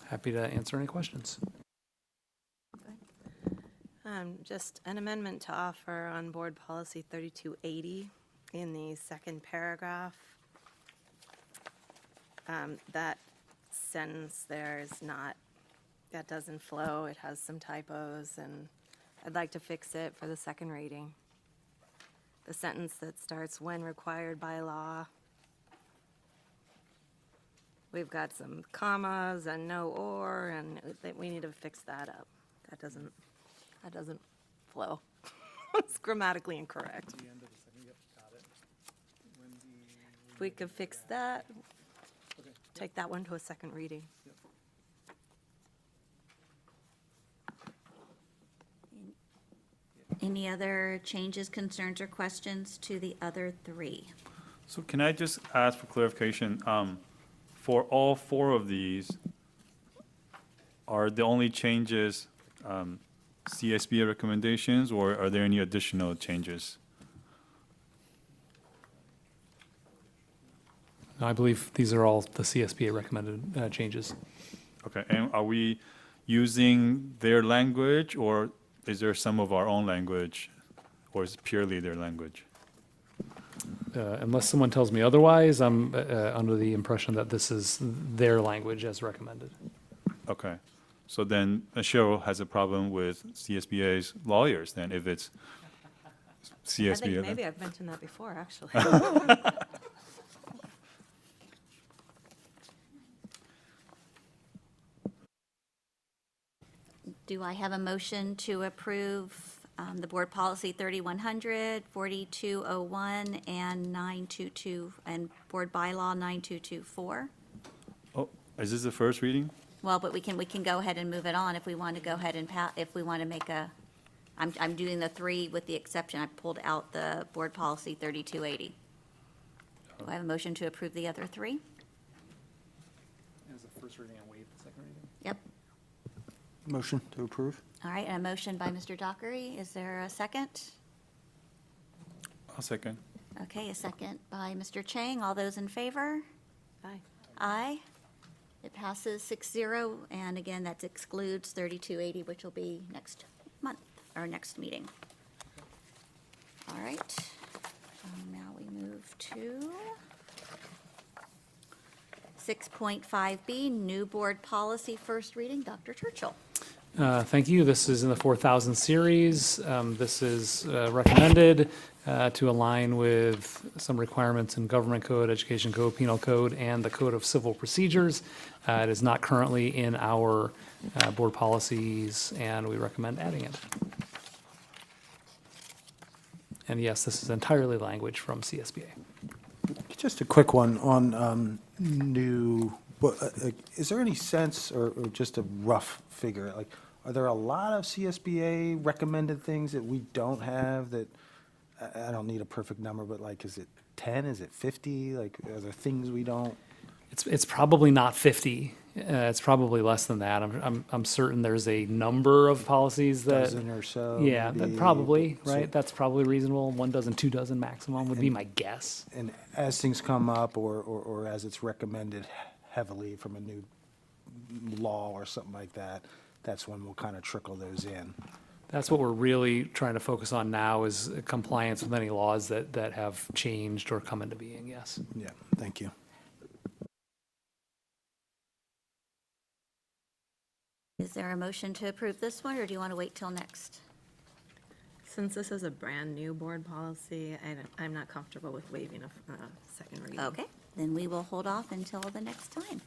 Happy to answer any questions. Just an amendment to offer on Board Policy 3280 in the second paragraph. That sentence there is not, that doesn't flow. It has some typos, and I'd like to fix it for the second reading. The sentence that starts, "when required by law." We've got some commas and no or, and we need to fix that up. That doesn't flow. It's grammatically incorrect. If we could fix that, take that one to a second reading. Any other changes, concerns, or questions to the other 3? So can I just ask for clarification? For all 4 of these, are the only changes CSBA recommendations, or are there any additional changes? I believe these are all the CSBA recommended changes. Okay, and are we using their language, or is there some of our own language, or is it purely their language? Unless someone tells me otherwise, I'm under the impression that this is their language as recommended. Okay, so then Cheryl has a problem with CSBA's lawyers then, if it's CSBA. I think maybe I've mentioned that before, actually. Do I have a motion to approve the board policy 3100, 4201, and 922, and board bylaw 9224? Oh, is this the first reading? Well, but we can go ahead and move it on if we want to go ahead and if we want to make a, I'm doing the 3 with the exception, I pulled out the board policy 3280. Do I have a motion to approve the other 3? As the first reading and waive the second reading? Yep. Motion to approve? All right, a motion by Mr. Dockery. Is there a second? I'll second. Okay, a second by Mr. Chang. All those in favor? Aye. Aye. It passes 6-0, and again, that excludes 3280, which will be next month, or next meeting. All right. Now we move to 6.5B, new board policy, first reading. Dr. Churchill. Thank you. This is in the 4,000 series. This is recommended to align with some requirements in Government Code, Education Code, Penal Code, and the Code of Civil Procedures. It is not currently in our board policies, and we recommend adding it. And yes, this is entirely language from CSBA. Just a quick one on is there any sense or just a rough figure? Like, are there a lot of CSBA recommended things that we don't have that, I don't need a perfect number, but like, is it 10? Is it 50? Like, are there things we don't? It's probably not 50. It's probably less than that. I'm certain there's a number of policies that. Dozen or so? Yeah, maybe? that probably, So- right? That's probably reasonable. 1 dozen, 2 dozen maximum would be my guess. And as things come up or as it's recommended heavily from a new law or something like that, that's when we'll kind of trickle those in. That's what we're really trying to focus on now is compliance with any laws that have changed or come into being, yes. Yeah, thank you. Is there a motion to approve this one, or do you want to wait till next? Since this is a brand-new board policy, I'm not comfortable with waiving a second reading. Okay, then we will hold off until the next time.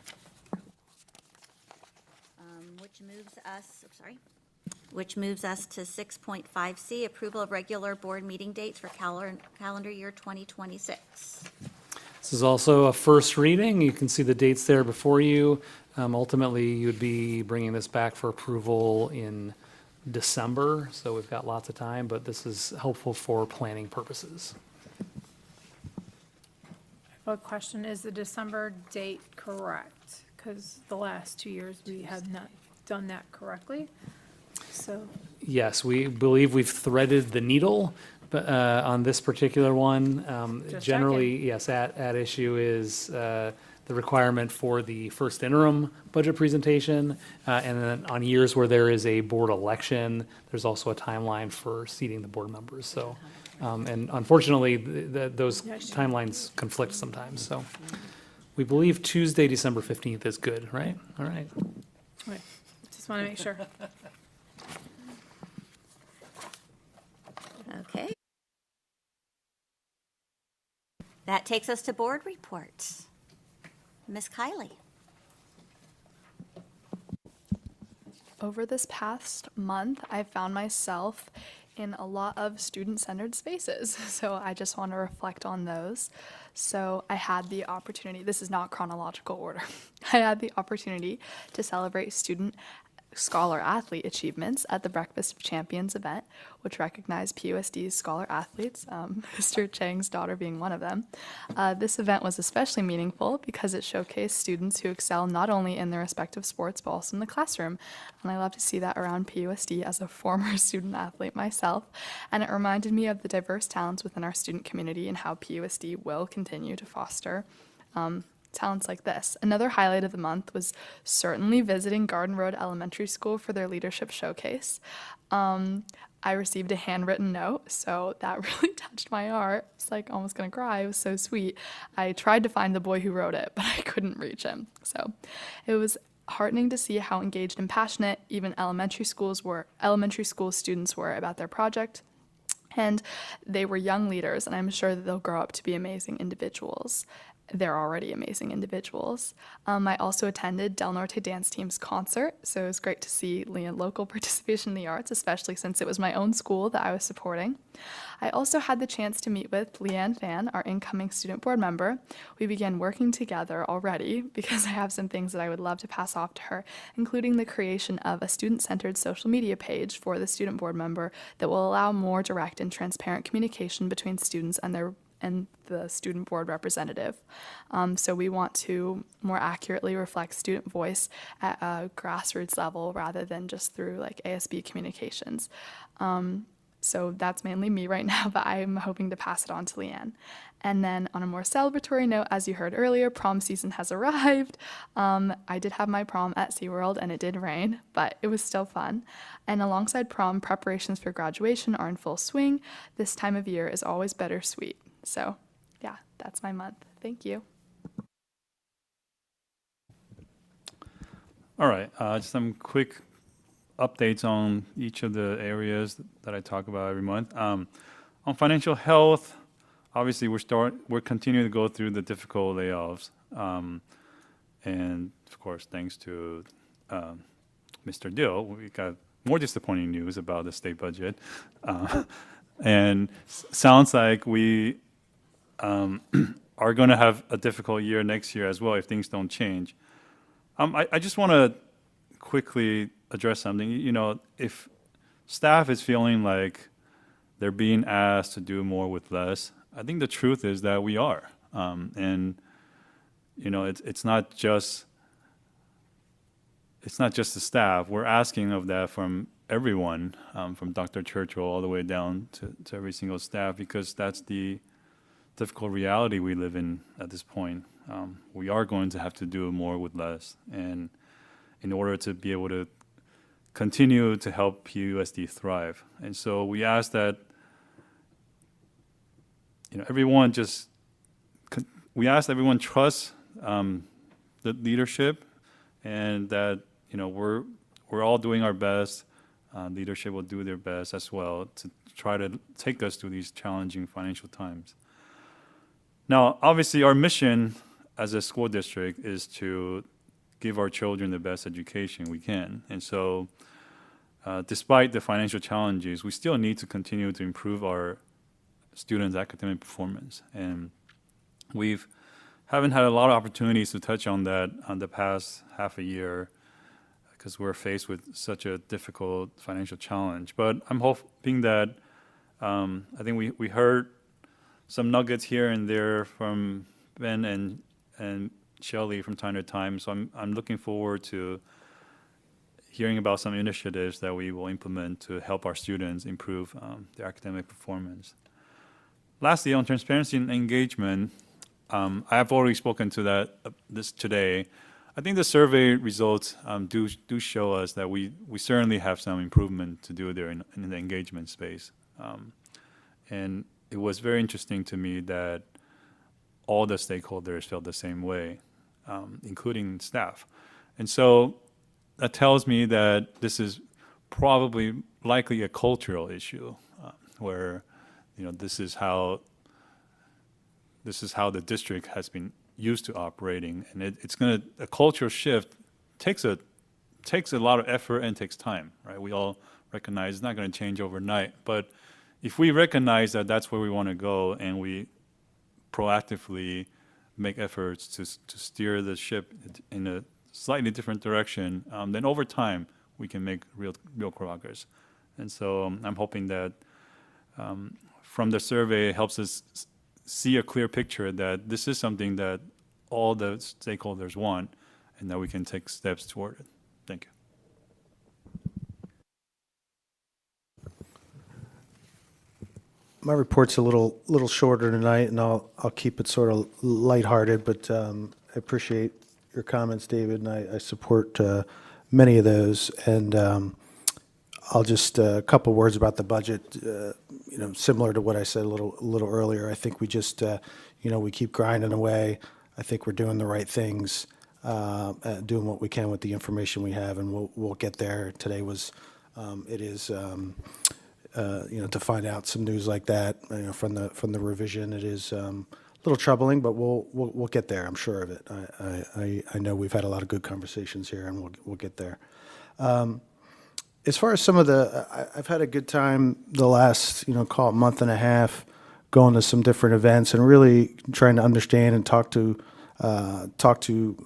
Which moves us to 6.5C, approval of regular board meeting dates for calendar year 2026. This is also a first reading. You can see the dates there before you. Ultimately, you would be bringing this back for approval in December, so we've got lots of time, but this is helpful for planning purposes. A question, is the December date correct? Because the last 2 years, we have not done that correctly. So, Yes, we believe we've threaded the needle, but on this particular one, Just generally, yes, at issue is the requirement for the first interim budget presentation, and then on years where there is a board election, there's also a timeline for seating the board members. So, and unfortunately, those timelines conflict sometimes. So, we believe Tuesday, December 15th is good, right? All right. okay, just want to make sure. Okay. That takes us to board reports. Ms. Kiley. Over this past month, I found myself in a lot of student-centered spaces, so I just want to reflect on those. So I had the opportunity, this is not chronological order, I had the opportunity to celebrate student scholar athlete achievements at the Breakfast of Champions event, which recognized PUSD's scholar athletes, Mr. Chang's daughter being one of them. This event was especially meaningful because it showcased students who excel not only in their respective sports, but also in the classroom. And I love to see that around PUSD as a former student athlete myself. And it reminded me of the diverse talents within our student community and how PUSD will continue to foster talents like this. Another highlight of the month was certainly visiting Garden Road Elementary School for their leadership showcase. I received a handwritten note, so that really touched my heart. It's like almost gonna cry. It was so sweet. I tried to find the boy who wrote it, but I couldn't reach him. So it was heartening to see how engaged and passionate even elementary school students were about their project. And they were young leaders, and I'm sure that they'll grow up to be amazing individuals. They're already amazing individuals. I also attended Del Norte Dance Team's concert, so it was great to see local participation in the arts, especially since it was my own school that I was supporting. I also had the chance to meet with Leanne Fan, our incoming student board member. We began working together already because I have some things that I would love to pass off to her, including the creation of a student-centered social media page for the student board member that will allow more direct and transparent communication between students and the student board representative. So we want to more accurately reflect student voice at a grassroots level rather than just through like ASB communications. So that's mainly me right now, but I'm hoping to pass it on to Leanne. And then on a more celebratory note, as you heard earlier, prom season has arrived. I did have my prom at SeaWorld and it did rain, but it was still fun. And alongside prom, preparations for graduation are in full swing. This time of year is always bittersweet. So yeah, that's my month. Thank you. All right, just some quick updates on each of the areas that I talk about every month. On financial health, obviously we're continuing to go through the difficult layoffs, and of course, thanks to Mr. Dill, we got more disappointing news about the state budget, and sounds like we are going to have a difficult year next year as well if things don't change. I just want to quickly address something. You know, if staff is feeling like they're being asked to do more with less, I think the truth is that we are. And, you know, it's not just the staff. We're asking of that from everyone, from Dr. Churchill all the way down to every single staff, because that's the difficult reality we live in at this point. We are going to have to do more with less, and in order to be able to continue to help PUSD thrive. And so we ask that, you know, everyone trust the leadership, and that, you know, we're all doing our best. Leadership will do their best as well to try to take us through these challenging financial times. Now, obviously, our mission as a school district is to give our children the best education we can. And so, despite the financial challenges, we still need to continue to improve our students' academic performance. And haven't had a lot of opportunities to touch on that on the past half a year, because we're faced with such a difficult financial challenge. But I'm hoping that, I think we heard some nuggets here and there from Ben and Shelley from time to time. So I'm looking forward to hearing about some initiatives that we will implement to help our students improve their academic performance. Lastly, on transparency and engagement, I have already spoken to this today. I think the survey results do show us that we certainly have some improvement to do there in the engagement space. And it was very interesting to me that all the stakeholders felt the same way, including staff. And so that tells me that this is probably likely a cultural issue, where, you know, this is how the district has been used to operating, and a cultural shift takes a lot of effort and takes time, right? We all recognize it's not going to change overnight, but if we recognize that that's where we want to go, and we proactively make efforts to steer the ship in a slightly different direction, then over time we can make real progress. And so I'm hoping that from the survey it helps us see a clear picture that this is something that all the stakeholders want, and that we can take steps toward it. Thank you. My report's a little shorter tonight, and I'll keep it sort of lighthearted, but I appreciate your comments, David, and I support many of those. And I'll just a couple words about the budget. You know, similar to what I said a little earlier. I think we just you know, we keep grinding away. I think we're doing the right things, doing what we can with the information we have, and we'll get there. Today was it is. You know, to find out some news like that, you know, from the revision, it is a little troubling, but we'll get there. I'm sure of it. I know we've had a lot of good conversations here, and we'll get there. As far as some of I've had a good time the last, you know, call it month and a half, going to some different events and really trying to understand and talk to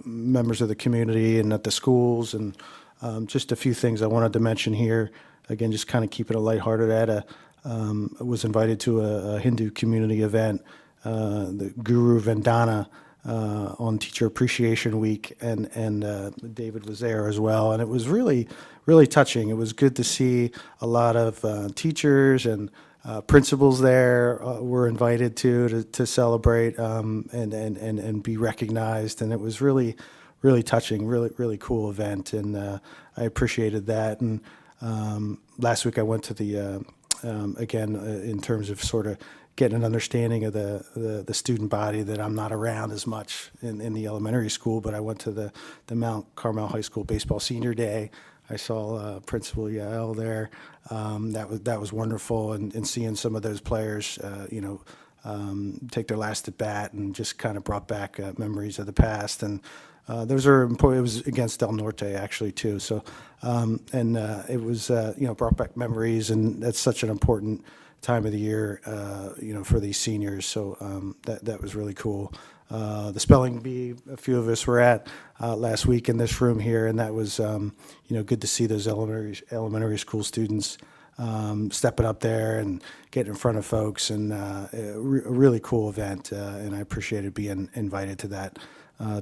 members of the community and at the schools, and just a few things I wanted to mention here. Again, just kind of keep it a lighthearted. Was invited to a Hindu community event, the Guru Vandana, on Teacher Appreciation Week, and David was there as well, and it was really touching. It was good to see a lot of teachers and principals there were invited to celebrate and be recognized, and it was really touching, really cool event, and I appreciated that. And last week I went to the again, in terms of sort of getting an understanding of the student body that I'm not around as much in the elementary school, but I went to the Mount Carmel High School Baseball Senior Day. I saw Principal Yael there. That was wonderful, and seeing some of those players, take their last at bat, and just kind of brought back memories of the past. And those are important. It was against Del Norte actually too. So, it was brought back memories, and that's such an important time of the year, for these seniors. So that was really cool. The spelling bee, a few of us were at last week in this room here, and that was good to see those elementary school students stepping up there and getting in front of folks, and a really cool event, and I appreciated being invited to that.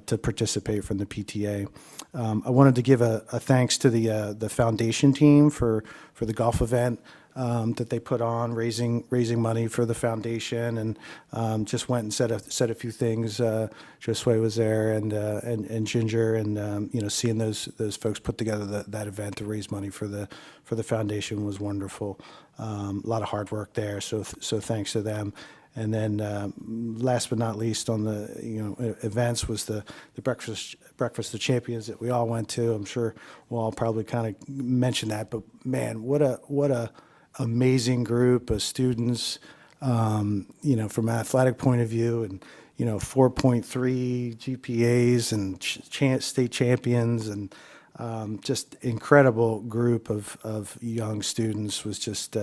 To participate from the PTA. I wanted to give a thanks to the foundation team for the golf event that they put on, raising money for the foundation, and just went and said a few things. Josue was there, and Ginger, and seeing those folks put together that event to raise money for the foundation was wonderful. A lot of hard work there, so thanks to them. And then, last but not least, on the events was the breakfast of champions that we all went to. I'm sure we'll all probably kind of mention that, but man, what a amazing group of students. From an athletic point of view, and 4.3 GPAs and state champions, and just incredible group of young students. Was just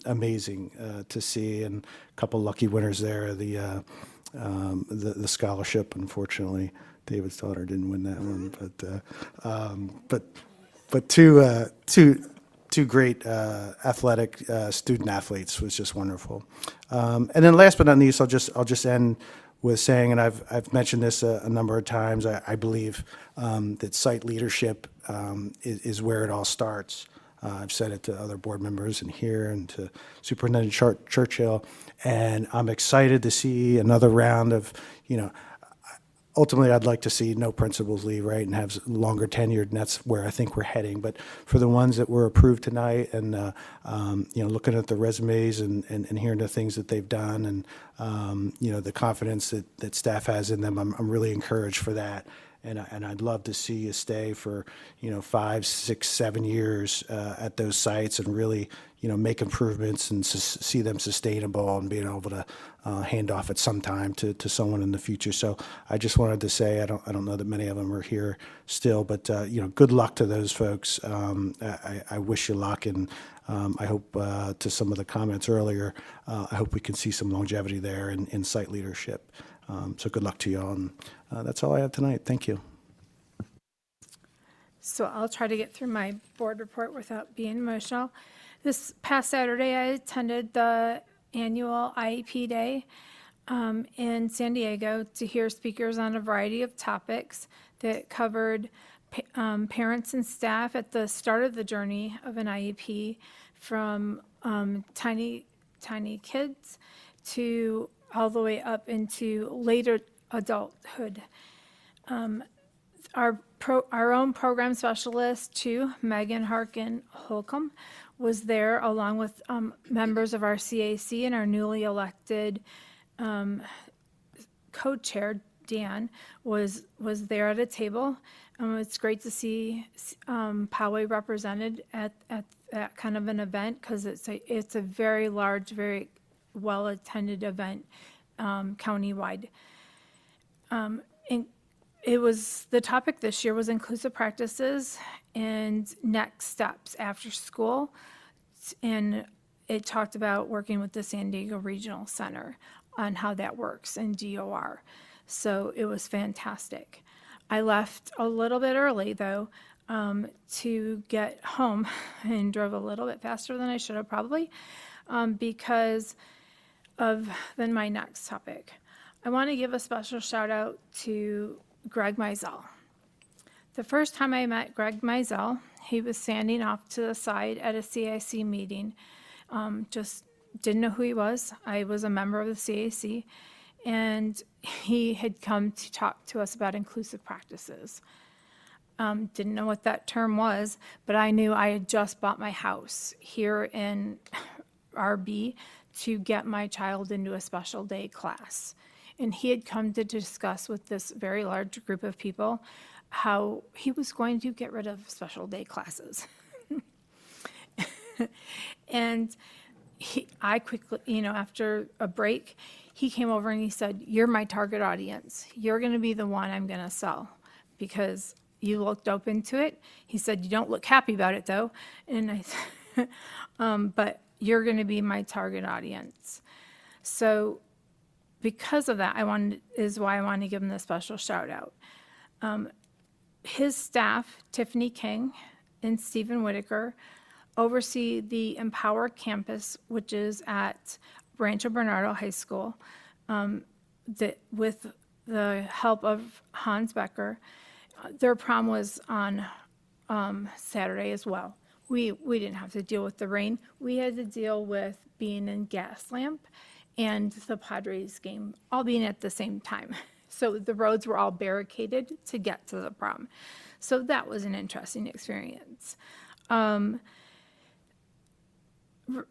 amazing to see, and a couple lucky winners there. The scholarship, unfortunately, David's daughter didn't win that one, but two great athletic student athletes was just wonderful. And then last but not least, I'll just end with saying, and I've mentioned this a number of times. I believe that site leadership is where it all starts. I've said it to other board members and here, and to Superintendent Churchill, and I'm excited to see another round of, ultimately I'd like to see no principals leave, right, and have longer tenured, and that's where I think we're heading. But for the ones that were approved tonight, and looking at the resumes and hearing the things that they've done, and the confidence that staff has in them, I'm really encouraged for that. And I'd love to see you stay for 5, 6, 7 years at those sites, and really make improvements, and see them sustainable, and being able to hand off at some time to someone in the future. So I just wanted to say, I don't know that many of them are here still, but good luck to those folks. I wish you luck, and I hope, to some of the comments earlier, I hope we can see some longevity there in site leadership. So good luck to you all, and that's all I have tonight. Thank you. So I'll try to get through my board report without being emotional. This past Saturday, I attended the annual IEP Day in San Diego to hear speakers on a variety of topics that covered parents and staff at the start of the journey of an IEP, from tiny kids to all the way up into later adulthood. Our own program specialist, too, Megan Harkin Holcomb, was there, along with members of our CAC and our newly elected co-chair, Dan, was there at a table. It's great to see Poway represented at that kind of an event, because it's a very large, very well-attended event countywide. And it was, the topic this year was inclusive practices and next steps after school. And it talked about working with the San Diego Regional Center on how that works in DOR. So it was fantastic. I left a little bit early, though, to get home, and drove a little bit faster than I should have probably, because of then my next topic. I want to give a special shout out to Greg Mizell. The first time I met Greg Mizell, he was standing off to the side at a CIC meeting. Just didn't know who he was. I was a member of the CIC, and he had come to talk to us about inclusive practices. didn't know what that term was, but I knew I had just bought my house here in RB to get my child into a special day class. And he had come to discuss with this very large group of people how he was going to get rid of special day classes. And I quickly, after a break, he came over and he said, "You're my target audience. You're going to be the one I'm going to sell because you looked open to it." He said, "You don't look happy about it though." And I said, "But you're going to be my target audience." So because of that, is why I want to give him the special shout out. His staff, Tiffany King and Stephen Whitaker, oversee the Empower campus, which is at Rancho Bernardo High School, with the help of Hans Becker. Their prom was on Saturday as well. We didn't have to deal with the rain. We had to deal with being in Gaslamp and the Padres game all being at the same time. So the roads were all barricaded to get to the prom. So that was an interesting experience.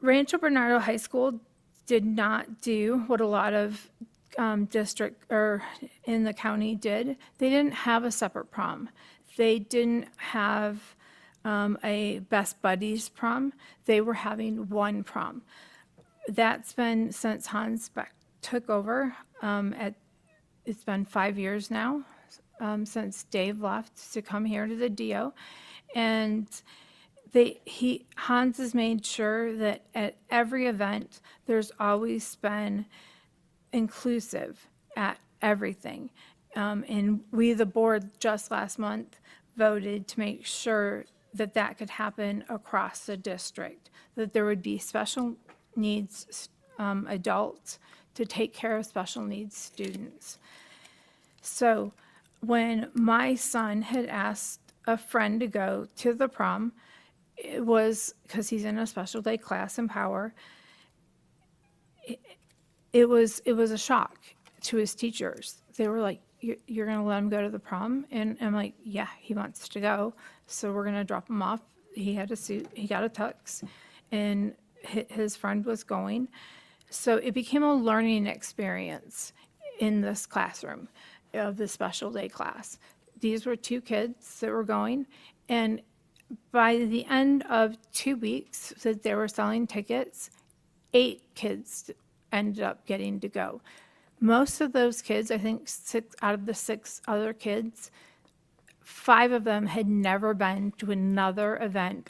Rancho Bernardo High School did not do what a lot of district or in the county did. They didn't have a separate prom. They didn't have a best buddies prom. They were having one prom. That's been since Hans Beck took over. It's been 5 years now since Dave left to come here to the DO, and Hans has made sure that at every event there's always been inclusive at everything. And we, the board, just last month voted to make sure that that could happen across the district, that there would be special needs adults to take care of special needs students. So when my son had asked a friend to go to the prom, it was because he's in a special day class in Power. It was a shock to his teachers. They were like, "You're going to let him go to the prom?" And I'm like, "Yeah, he wants to go. So we're going to drop him off." He had a suit, he got a tux, and his friend was going. So it became a learning experience in this classroom of the special day class. These were 2 kids that were going, and by the end of 2 weeks that they were selling tickets, 8 kids ended up getting to go. Most of those kids, I think 6 out of the 6 other kids, 5 of them had never been to another event,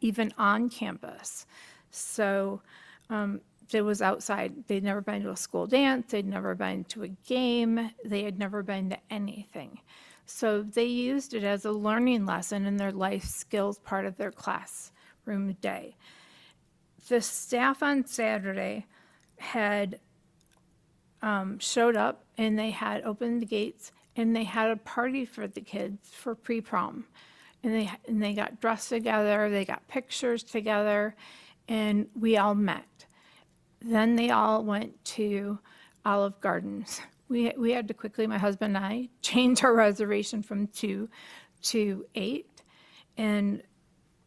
even on campus. So it was outside. They'd never been to a school dance. They'd never been to a game. They had never been to anything. So they used it as a learning lesson in their life skills part of their classroom day. The staff on Saturday had showed up, and they had opened the gates, and they had a party for the kids for pre-prom. And they got dressed together, they got pictures together, and we all met. Then they all went to Olive Gardens. We had to quickly, my husband and I, change our reservation from 2 to 8. And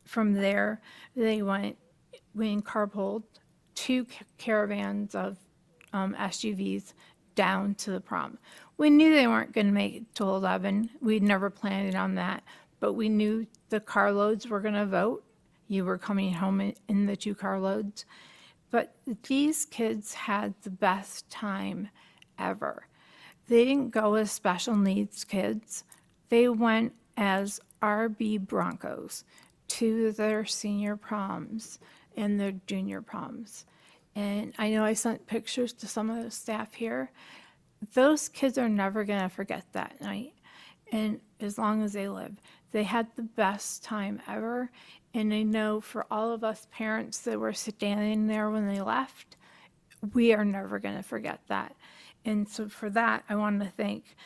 from there, we carpooled 2 caravans of SUVs down to the prom. We knew they weren't going to make it till 11. We'd never planned on that, but we knew the carloads were going to vote. You were coming home in the 2 carloads. But these kids had the best time ever. They didn't go as special needs kids. They went as RB Broncos to their senior proms and their junior proms. And I know I sent pictures to some of the staff here. Those kids are never going to forget that night. And as long as they live, they had the best time ever. And I know for all of us parents that were standing there when they left, we are never going to forget that. And so for that, I wanted to thank,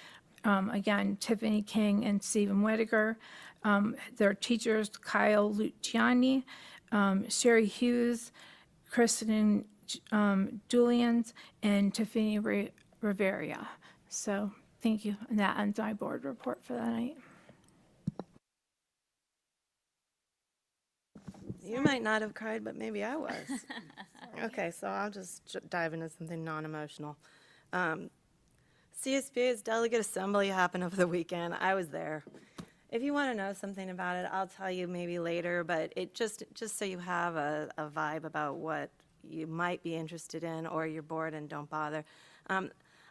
again, Tiffany King and Stephen Whitaker, their teachers, Kyle Luciani, Sherry Hughes, Kristen Julians, and Tiffany Rivera. So thank you. And that ends my board report for that night. You might not have cried, but maybe I was. Okay, so I'll just dive into something non-emotional. CSBA's delegate assembly happened over the weekend. I was there. If you want to know something about it, I'll tell you maybe later, but it just so you have a vibe about what you might be interested in, or you're bored and don't bother.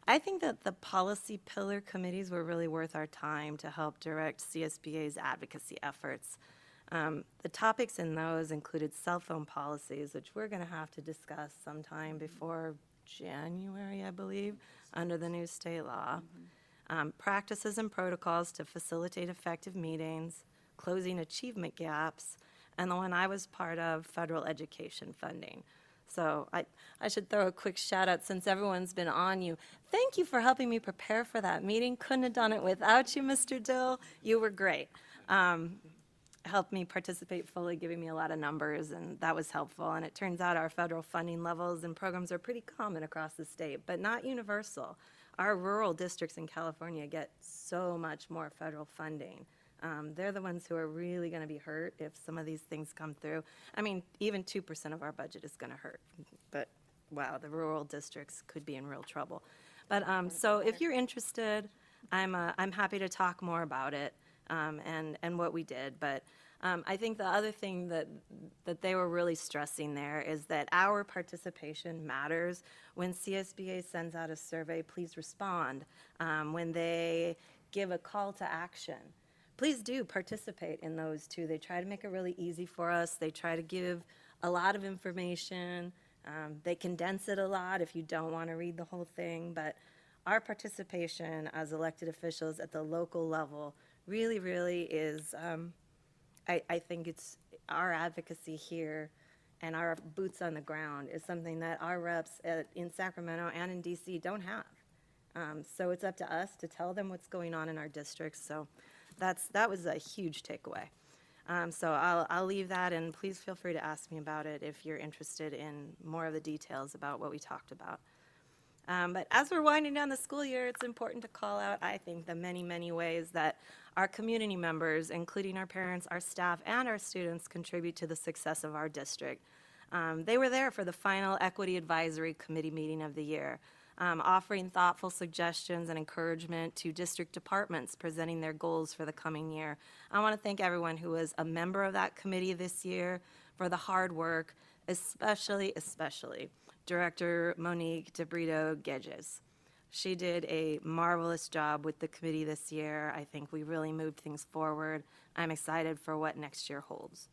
I think that the policy pillar committees were really worth our time to help direct CSBA's advocacy efforts. The topics in those included cell phone policies, which we're going to have to discuss sometime before January, I believe, under the new state law. Practices and protocols to facilitate effective meetings, closing achievement gaps, and the one I was part of, federal education funding. So I should throw a quick shout out since everyone's been on you. Thank you for helping me prepare for that meeting. Couldn't have done it without you, Mr. Dill. You were great. Helped me participate fully, giving me a lot of numbers, and that was helpful. And it turns out our federal funding levels and programs are pretty common across the state, but not universal. Our rural districts in California get so much more federal funding. They're the ones who are really going to be hurt if some of these things come through. I mean, even 2% of our budget is going to hurt. But wow, the rural districts could be in real trouble. But so if you're interested, I'm happy to talk more about it and what we did. But I think the other thing that they were really stressing there is that our participation matters. When CSBA sends out a survey, please respond. When they give a call to action, please do participate in those too. They try to make it really easy for us. They try to give a lot of information. They condense it a lot if you don't want to read the whole thing. But our participation as elected officials at the local level really, really is, I think it's our advocacy here and our boots on the ground is something that our reps in Sacramento and in DC don't have. So it's up to us to tell them what's going on in our districts. So that was a huge takeaway. So I'll leave that, and please feel free to ask me about it if you're interested in more of the details about what we talked about. But as we're winding down the school year, it's important to call out, I think, the many, many ways that our community members, including our parents, our staff, and our students, contribute to the success of our district. They were there for the final Equity Advisory Committee meeting of the year, offering thoughtful suggestions and encouragement to district departments presenting their goals for the coming year. I want to thank everyone who was a member of that committee this year for the hard work, especially Director Monique DeBrito-Gedges. She did a marvelous job with the committee this year. I think we really moved things forward. I'm excited for what next year holds.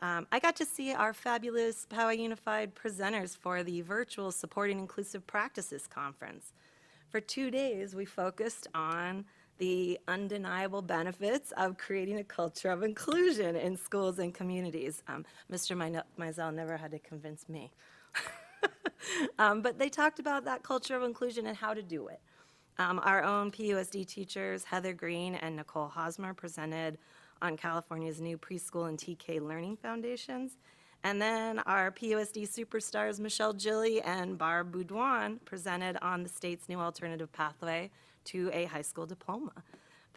I got to see our fabulous Poway Unified presenters for the virtual Supporting Inclusive Practices Conference. For 2 days, we focused on the undeniable benefits of creating a culture of inclusion in schools and communities. Mr. Mizell never had to convince me. But they talked about that culture of inclusion and how to do it. Our own PUSD teachers, Heather Green and Nicole Hosmer, presented on California's new preschool and TK learning foundations. And then our PUSD superstars, Michelle Gilly and Barb Boudouin, presented on the state's new alternative pathway to a high school diploma.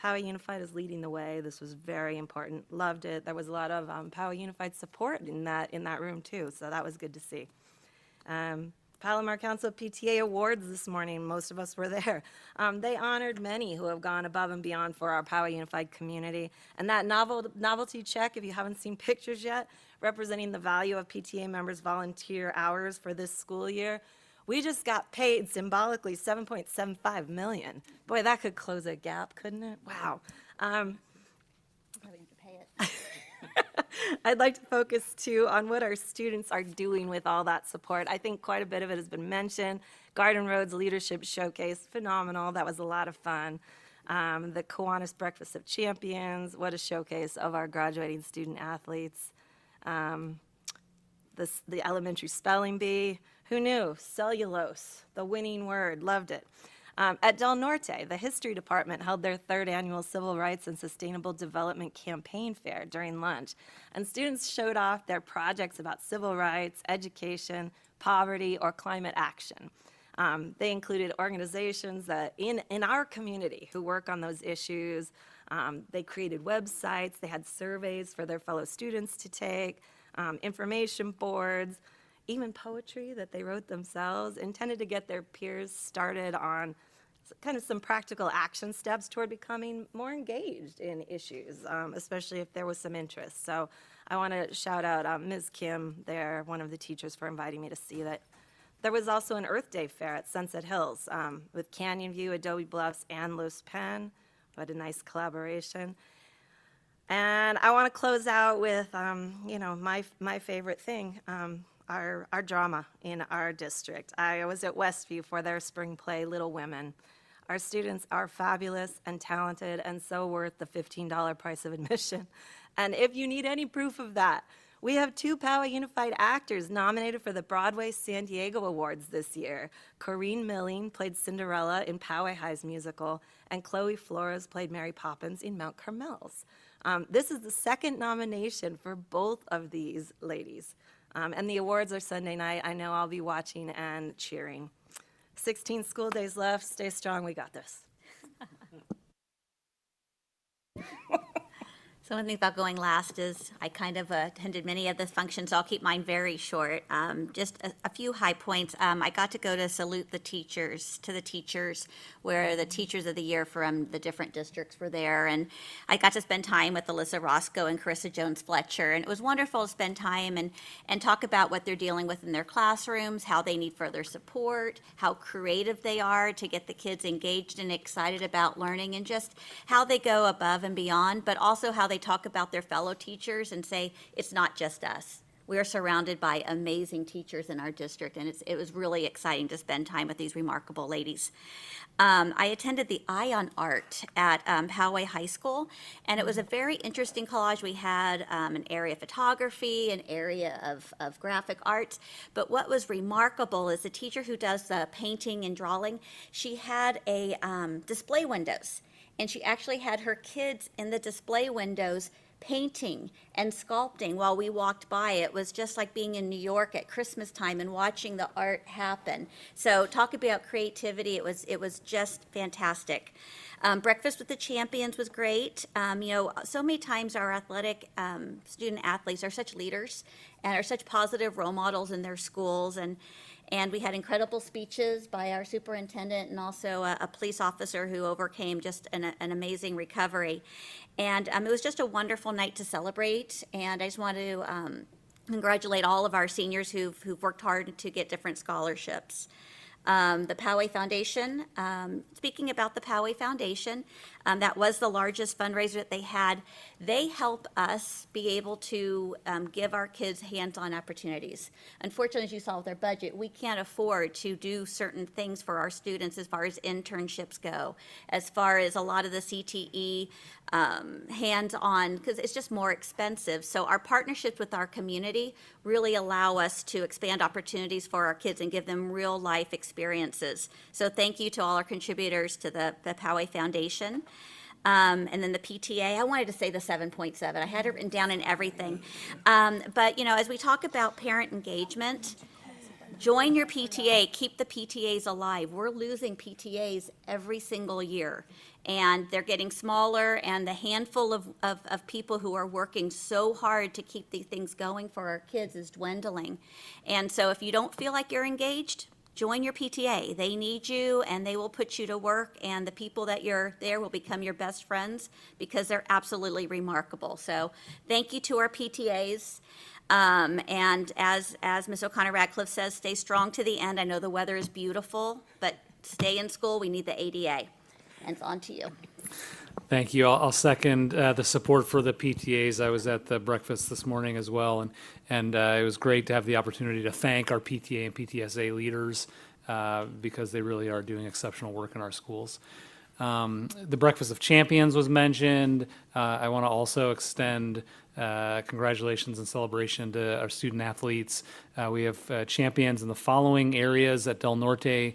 Poway Unified is leading the way. This was very important. Loved it. There was a lot of Poway Unified support in that room too, so that was good to see. Palomar Council PTA Awards this morning. Most of us were there. They honored many who have gone above and beyond for our Poway Unified community. And that novelty check, if you haven't seen pictures yet, representing the value of PTA members' volunteer hours for this school year, we just got paid symbolically $7.75 million. Boy, that could close a gap, couldn't it? Wow. Probably have to pay it. I'd like to focus, too, on what our students are doing with all that support. I think quite a bit of it has been mentioned. Garden Road's Leadership Showcase, phenomenal. That was a lot of fun. The Kiwanis Breakfast of Champions, what a showcase of our graduating student athletes. The elementary spelling bee, who knew? Cellulose, the winning word, loved it. At Del Norte, the history department held their 3rd annual Civil Rights and Sustainable Development Campaign Fair during lunch, and students showed off their projects about civil rights, education, poverty, or climate action. They included organizations that in our community who work on those issues, They created websites, they had surveys for their fellow students to take, information boards, even poetry that they wrote themselves, intended to get their peers started on kind of some practical action steps toward becoming more engaged in issues, especially if there was some interest. So I want to shout out Ms. Kim there, one of the teachers, for inviting me to see that. There was also an Earth Day fair at Sunset Hills with Canyon View, Adobe Bluffs, and Los Pen. What a nice collaboration. And I want to close out with, my favorite thing, our drama in our district. I was at Westview for their spring play, Little Women. Our students are fabulous and talented and so worth the $15 price of admission. And if you need any proof of that, we have 2 Poway Unified actors nominated for the Broadway San Diego Awards this year. Corinne Milling played Cinderella in Poway High's musical, and Chloe Flores played Mary Poppins in Mount Carmel's. This is the 2nd nomination for both of these ladies. And the awards are Sunday night. I know I'll be watching and cheering. 16 school days left. Stay strong. We got this. So one thing about going last is I kind of attended many of the functions, so I'll keep mine very short. Just a few high points. I got to go to salute the teachers, where the teachers of the year from the different districts were there. And I got to spend time with Alyssa Roscoe and Carissa Jones-Fletcher. And it was wonderful to spend time and talk about what they're dealing with in their classrooms, how they need further support, how creative they are to get the kids engaged and excited about learning, and just how they go above and beyond, but also how they talk about their fellow teachers and say, it's not just us. We are surrounded by amazing teachers in our district, and it was really exciting to spend time with these remarkable ladies. I attended the Eye on Art at Poway High School, and it was a very interesting collage. We had an area of photography, an area of graphic arts, but what was remarkable is the teacher who does the painting and drawing, she had a display windows. And she actually had her kids in the display windows painting and sculpting while we walked by. It was just like being in New York at Christmas time and watching the art happen. So talk about creativity. It was just fantastic. Breakfast with the Champions was great. So many times our athletic student athletes are such leaders and are such positive role models in their schools. And we had incredible speeches by our superintendent and also a police officer who overcame just an amazing recovery. And it was just a wonderful night to celebrate. And I just want to congratulate all of our seniors who've worked hard to get different scholarships. The Poway Foundation, speaking about the Poway Foundation, that was the largest fundraiser that they had. They help us be able to give our kids hands-on opportunities. Unfortunately, as you saw with their budget, we can't afford to do certain things for our students as far as internships go, as far as a lot of the CTE hands-on, because it's just more expensive. So our partnerships with our community really allow us to expand opportunities for our kids and give them real-life experiences. So thank you to all our contributors to the Poway Foundation. And then the PTA, I wanted to say the 7.7. I had it written down in everything. But, as we talk about parent engagement, join your PTA, keep the PTAs alive. We're losing PTAs every single year, and they're getting smaller, and the handful of people who are working so hard to keep these things going for our kids is dwindling. And so if you don't feel like you're engaged, join your PTA. They need you, and they will put you to work, and the people that you're there will become your best friends because they're absolutely remarkable. So thank you to our PTAs. And as Ms. O'Connor-Radcliffe says, stay strong to the end. I know the weather is beautiful, but stay in school. We need the ADA. And it's on to you. Thank you. I'll second the support for the PTAs. I was at the breakfast this morning as well, and it was great to have the opportunity to thank our PTA and PTSA leaders because they really are doing exceptional work in our schools. The Breakfast of Champions was mentioned. I want to also extend congratulations and celebration to our student athletes. We have champions in the following areas: at Del Norte,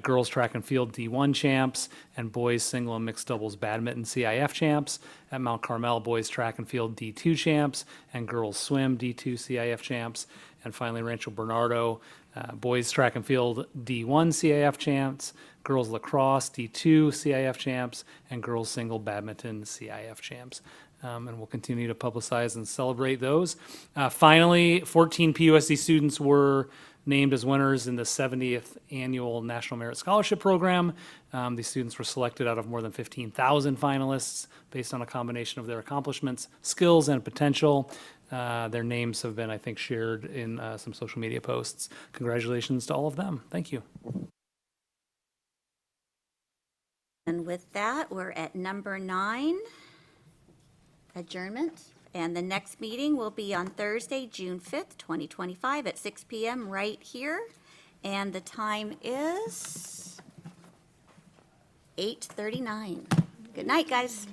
girls track and field D1 champs, and boys single and mixed doubles badminton CIF champs. At Mount Carmel, boys track and field D2 champs, and girls swim D2 CIF champs. And finally, Rancho Bernardo, boys track and field D1 CIF champs, girls lacrosse D2 CIF champs, and girls single badminton CIF champs. And we'll continue to publicize and celebrate those. Finally, 14 PUSD students were named as winners in the 70th Annual National Merit Scholarship Program. These students were selected out of more than 15,000 finalists based on a combination of their accomplishments, skills, and potential. Their names have been, I think, shared in some social media posts. Congratulations to all of them. Thank you. And with that, we're at number 9, adjournment. And the next meeting will be on Thursday, June 5th, 2025 at 6 p.m. right here. And the time is 8:39. Good night, guys.